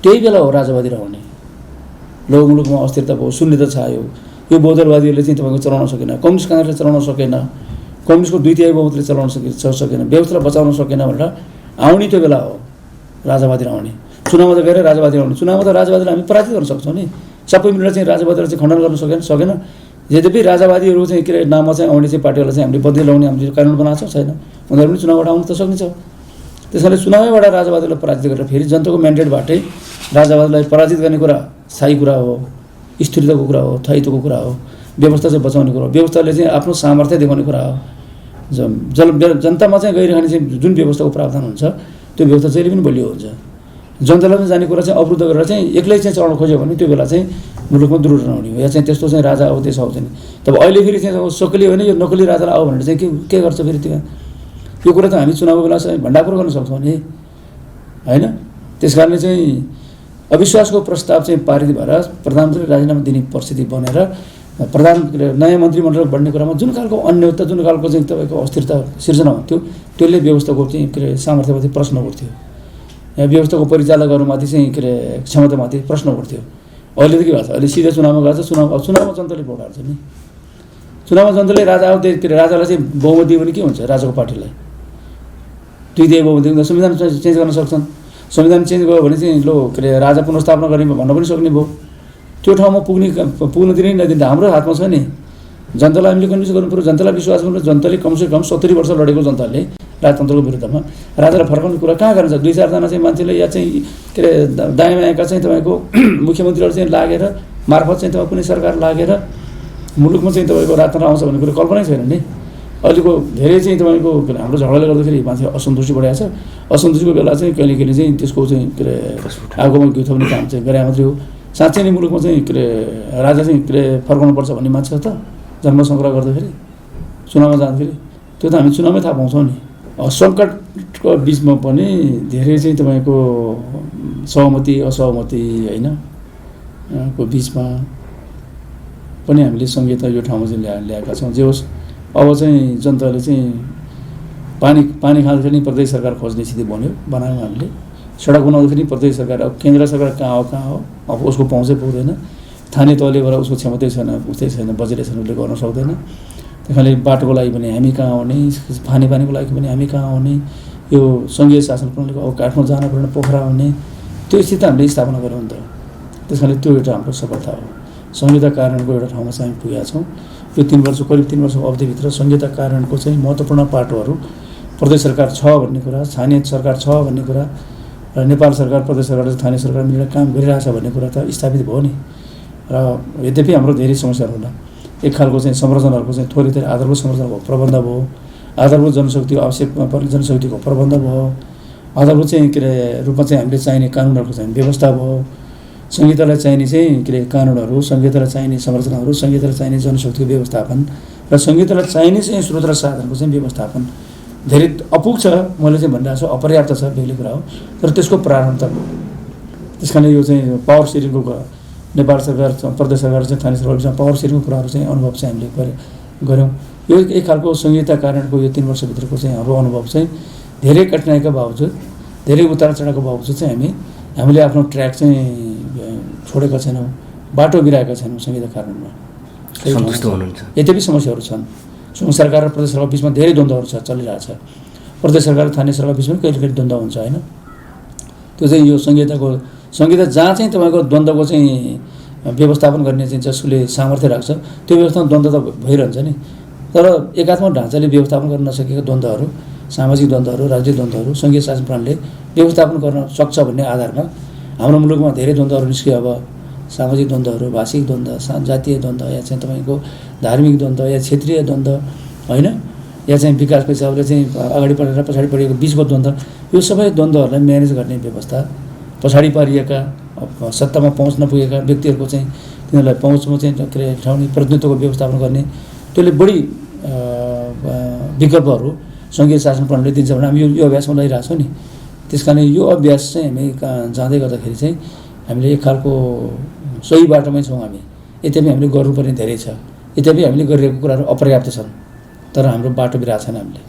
त्यही बेला हो राजावादी रहने। मुलुकमा अस्थिरता भयो, शून्यता छायो। यो बहुदलवादीहरूले चाहिँ तपाईँको चलाउन सकेन, कम्युनिस्ट काङ्ग्रेसले चलाउन सकेन, कम्युनिस्टको 2/3 बहुमतले चलाउन सकेन, व्यवस्थालाई बचाउन सकेन भनेर आउने त्यो बेला हो राजावादी आउने। चुनावमा त गएर राजावादी आउने, चुनावमा त राजावादीलाई हामी पराजित गर्न सक्छौँ नि। सबै मिलेर चाहिँ राजावादीलाई चाहिँ खण्डन गर्न सकेन। यद्यपि राजावादीहरू चाहिँ के अरे नाममा चाहिँ आउने चाहिँ पार्टीहरूलाई चाहिँ हामीले बदली लगाउने हामीले कानुन बनाएको छौँ छैन, उनीहरू पनि चुनावबाट आउनु त सकिन्छ। त्यस कारणले चुनावैबाट राजावादीलाई पराजित गरेर फेरि जनताको म्यान्डेटबाटै राजावादीलाई पराजित गर्ने कुरा स्थायी कुरा हो, स्थिरताको कुरा हो, स्थायित्वको कुरा हो, व्यवस्था चाहिँ बचाउने कुरा हो, व्यवस्थाले चाहिँ आफ्नो सामर्थ्य देखाउने कुरा हो। जनतामा चाहिँ गइरहने चाहिँ जुन व्यवस्थाको प्रावधान हुन्छ त्यो व्यवस्था जहिले पनि बलियो हुन्छ। जनतालाई पनि जाने कुरा चाहिँ अवरुद्ध गरेर चाहिँ एक्लै चाहिँ चलाउन खोज्यो भने त्यो बेला चाहिँ मुलुकमा दुर्घटना हुने हो, या चाहिँ त्यस्तो चाहिँ राजा आउँदैछ आउँछ नि। तब अहिले फेरि चाहिँ सक्ली होइन यो नक्कली राजालाई आऊ भनेर चाहिँ के गर्छ फेरि त्यो यो कुरा त हामी चुनावको बेला चाहिँ भण्डाफोर गर्न सक्छौँ नि होइन। त्यस कारणले चाहिँ अविश्वासको प्रस्ताव चाहिँ पारित भएर प्रधानमन्त्री राजीनामा दिने परिस्थिति बनेर नयाँ मन्त्रीमण्डल बढ्ने कुरामा जुन खालको अन्योन्यता, जुन खालको चाहिँ तपाईँको अस्थिरता सिर्जना हुन्थ्यो त्यसले व्यवस्थाको चाहिँ के अरे सामर्थ्यमाथि प्रश्न उठ्थ्यो, यहाँ व्यवस्थाको परिचालकहरूमाथि चाहिँ के अरे क्षमतामाथि प्रश्न उठ्थ्यो। अहिले त के भएको छ, अहिले सिधै चुनावमा गएको छ। चुनावमा जनताले भोट हाल्छ नि। चुनावमा जनताले राजा आउँदै के अरे राजालाई चाहिँ बहुमत दियो भने के हुन्छ? राजाको पार्टीलाई 2/3 बहुमत दिँदा संविधान चेन्ज गर्न सक्छन्। संविधान चेन्ज गयो भने चाहिँ लो के अरे राजा पुनर्स्थापना गर्ने भन्न पनि सक्ने भयो। त्यो ठाउँमा पुग्न दिनै नदिँदा हाम्रो हातमा छ नि। जनतालाई हामीले कन्भिन्स गर्नु पऱ्यो, जनतालाई विश्वास गर्नु। जनताले कमसेकम 70 वर्ष लडेको जनताले राजतन्त्रको विरुद्धमा राजालाई फर्काउने कुरा कहाँ गर्न सक्छ? 2-4 जना चाहिँ मान्छेले या चाहिँ के अरे दायाँ बायाँका चाहिँ तपाईँको मुख्यमन्त्रीहरू चाहिँ लागेर मार्फत चाहिँ तपाईँ कुनै सरकार लागेर मुलुकमा चाहिँ तपाईँको राजतन्त्र आउँछ भन्ने कुरो कल्पनै छैन नि। अहिलेको धेरै चाहिँ तपाईँको हाम्रो झगडाले गर्दाखेरि मान्छे असन्तुष्टि बढाएको छ। असन्तुष्टिको बेला चाहिँ कहिले कहिले चाहिँ त्यसको चाहिँ के अरे आगोमा घिउ थप्ने काम चाहिँ गरे मात्रै हो। साँच्चै नै मुलुकमा चाहिँ के अरे राजा चाहिँ के अरे फर्काउनुपर्छ भन्ने मान्छे छ त जन्म सङ्ग्रह गर्दाखेरि चुनावमा जाँदाखेरि? त्यो त हामी चुनावमै थाहा पाउँछौँ नि। सङ्कटको बिचमा पनि धेरै चाहिँ तपाईँको सहमति असहमति होइन को बिचमा पनि हामीले सङ्घीयता यो ठाउँमा चाहिँ ल्याएका छौँ। जे होस् अब चाहिँ जनताले चाहिँ पानी खाँदाखेरि प्रदेश सरकार खोज्ने स्थिति बनायौँ हामीले। सडक बनाउँदाखेरि प्रदेश सरकार, अब केन्द्र सरकार कहाँ हो अब उसको पहुँचै पुग्दैन। स्थानीय तहलेबाट उसको क्षमतै छैन, उस्तै छैन, बजेटै छैन, उसले गर्न सक्दैन। त्यही बाटोको लागि पनि हामी कहाँ आउने, खानेपानीको लागि पनि हामी कहाँ आउने, यो सङ्घीय शासन प्रणालीको अब काठमाडौँ जान पर्ने, पोखरा आउने, त्यो स्थिति हामीले स्थापना गऱ्यौँ नि त। त्यस कारणले त्यो एउटा हाम्रो सफलता हो। संहिता कार्यान्वयनको एउटा ठाउँमा चाहिँ हामी पुगेका छौँ। यो 3 वर्ष करिब 3 वर्षको अवधिभित्र संहिता कार्यान्वयनको चाहिँ महत्त्वपूर्ण पाटोहरू प्रदेश सरकार छ भन्ने कुरा, स्थानीय सरकार छ भन्ने कुरा र नेपाल सरकार, प्रदेश सरकार र स्थानीय सरकार मिलेर काम गरिरहेछ भन्ने कुरा त स्थापित भयो नि। र यद्यपि हाम्रो धेरै समस्याहरू होला। एक खालको चाहिँ संरचनाहरूको चाहिँ थोरै थोरै आधारभूत संरचनाको प्रबन्ध भयो, आधारभूत जनशक्ति आवश्यक पर्ने जनशक्तिको प्रबन्ध भयो, आधारभूत चाहिँ के अरे रूपमा चाहिँ हामीले चाहिने कानुनहरूको चाहिँ व्यवस्था भयो, संहितालाई चाहिने चाहिँ के अरे कानुनहरू, संहितालाई चाहिने संरचनाहरू, संहितालाई चाहिने जनशक्तिको व्यवस्थापन र संहितालाई चाहिने चाहिँ स्रोत र साधनको चाहिँ व्यवस्थापन धेरै अपुग छ। मैले चाहिँ भनिरहेको छु अपर्याप्त छ, बेग्लै कुरा हो। तर त्यसको प्रारम्भ त त्यस कारण यो चाहिँ पावर सेयरिङको नेपाल सरकार, प्रदेश सरकार चाहिँ स्थानीय सरकारसँग पावर सेयरिङको कुराहरू चाहिँ अनुभव चाहिँ हामीले गऱ्यौँ। यो एक खालको संहिता कार्यान्वयनको यो 3 वर्षभित्रको चाहिँ हाम्रो अनुभव चाहिँ धेरै कठिनाइका बावजुद, धेरै उतार चढावको बावजुद चाहिँ हामीले आफ्नो ट्र्याक चाहिँ छोडेका छैनौँ, बाटो बिराएका छैनौँ संहिता कार्यान्वयनमा। सन्तुष्ट हुनुहुन्छ? यद्यपि समस्याहरू छन्। सरकार र प्रदेश सरकारको बिचमा धेरै द्वन्द्वहरू चलिरहेछ। प्रदेश सरकार र स्थानीय सरकारको बिचमा कहिले कहिले द्वन्द्व हुन्छ होइन। त्यो चाहिँ यो संहिता जहाँ चाहिँ तपाईँको द्वन्द्वको चाहिँ व्यवस्थापन गर्ने चाहिँ जसले सामर्थ्य राख्छ त्यो व्यवस्थापन द्वन्द्व त भइरहन्छ नि। तर एकात्मक ढाँचाले व्यवस्थापन गर्न नसकेका द्वन्द्वहरू, सामाजिक द्वन्द्वहरू, राजनीतिक द्वन्द्वहरू सङ्घीय शासन प्रणालीले व्यवस्थापन गर्न सक्छ भन्ने आधारमा हाम्रो मुलुकमा धेरै द्वन्द्वहरू निस्कियो। अब सामाजिक द्वन्द्वहरू, भाषिक द्वन्द्व, जातीय द्वन्द्व, या चाहिँ तपाईँको धार्मिक द्वन्द्व, या क्षेत्रीय द्वन्द्व होइन, या चाहिँ विकास पेसाहरूले चाहिँ अगाडि बढेर पछाडि परेको बिचको द्वन्द्व, यो सबै द्वन्द्वहरूलाई म्यानेज गर्ने व्यवस्था, पछाडि पारिएका सत्तामा पहुँच नपुगेका व्यक्तिहरूको चाहिँ तिनीहरूलाई पहुँचमा चाहिँ के अरे ठाउँले प्रतिनिधित्वको व्यवस्थापन गर्ने, त्यसले बढी विकल्पहरू सङ्घीय शासन प्रणालीले दिन्छ भने हामी यो अभ्यासमा लैरहेछौँ नि। त्यस कारण यो अभ्यास चाहिँ हामी जाँदै गर्दाखेरि चाहिँ हामीले एक खालको सही बाटोमै छौँ हामी। यद्यपि हामीले गर्नुपर्ने धेरै छ, यद्यपि हामीले गरिरहेको कुराहरू अपर्याप्त छन्, तर हाम्रो बाटो बिराएको छैन हामीले।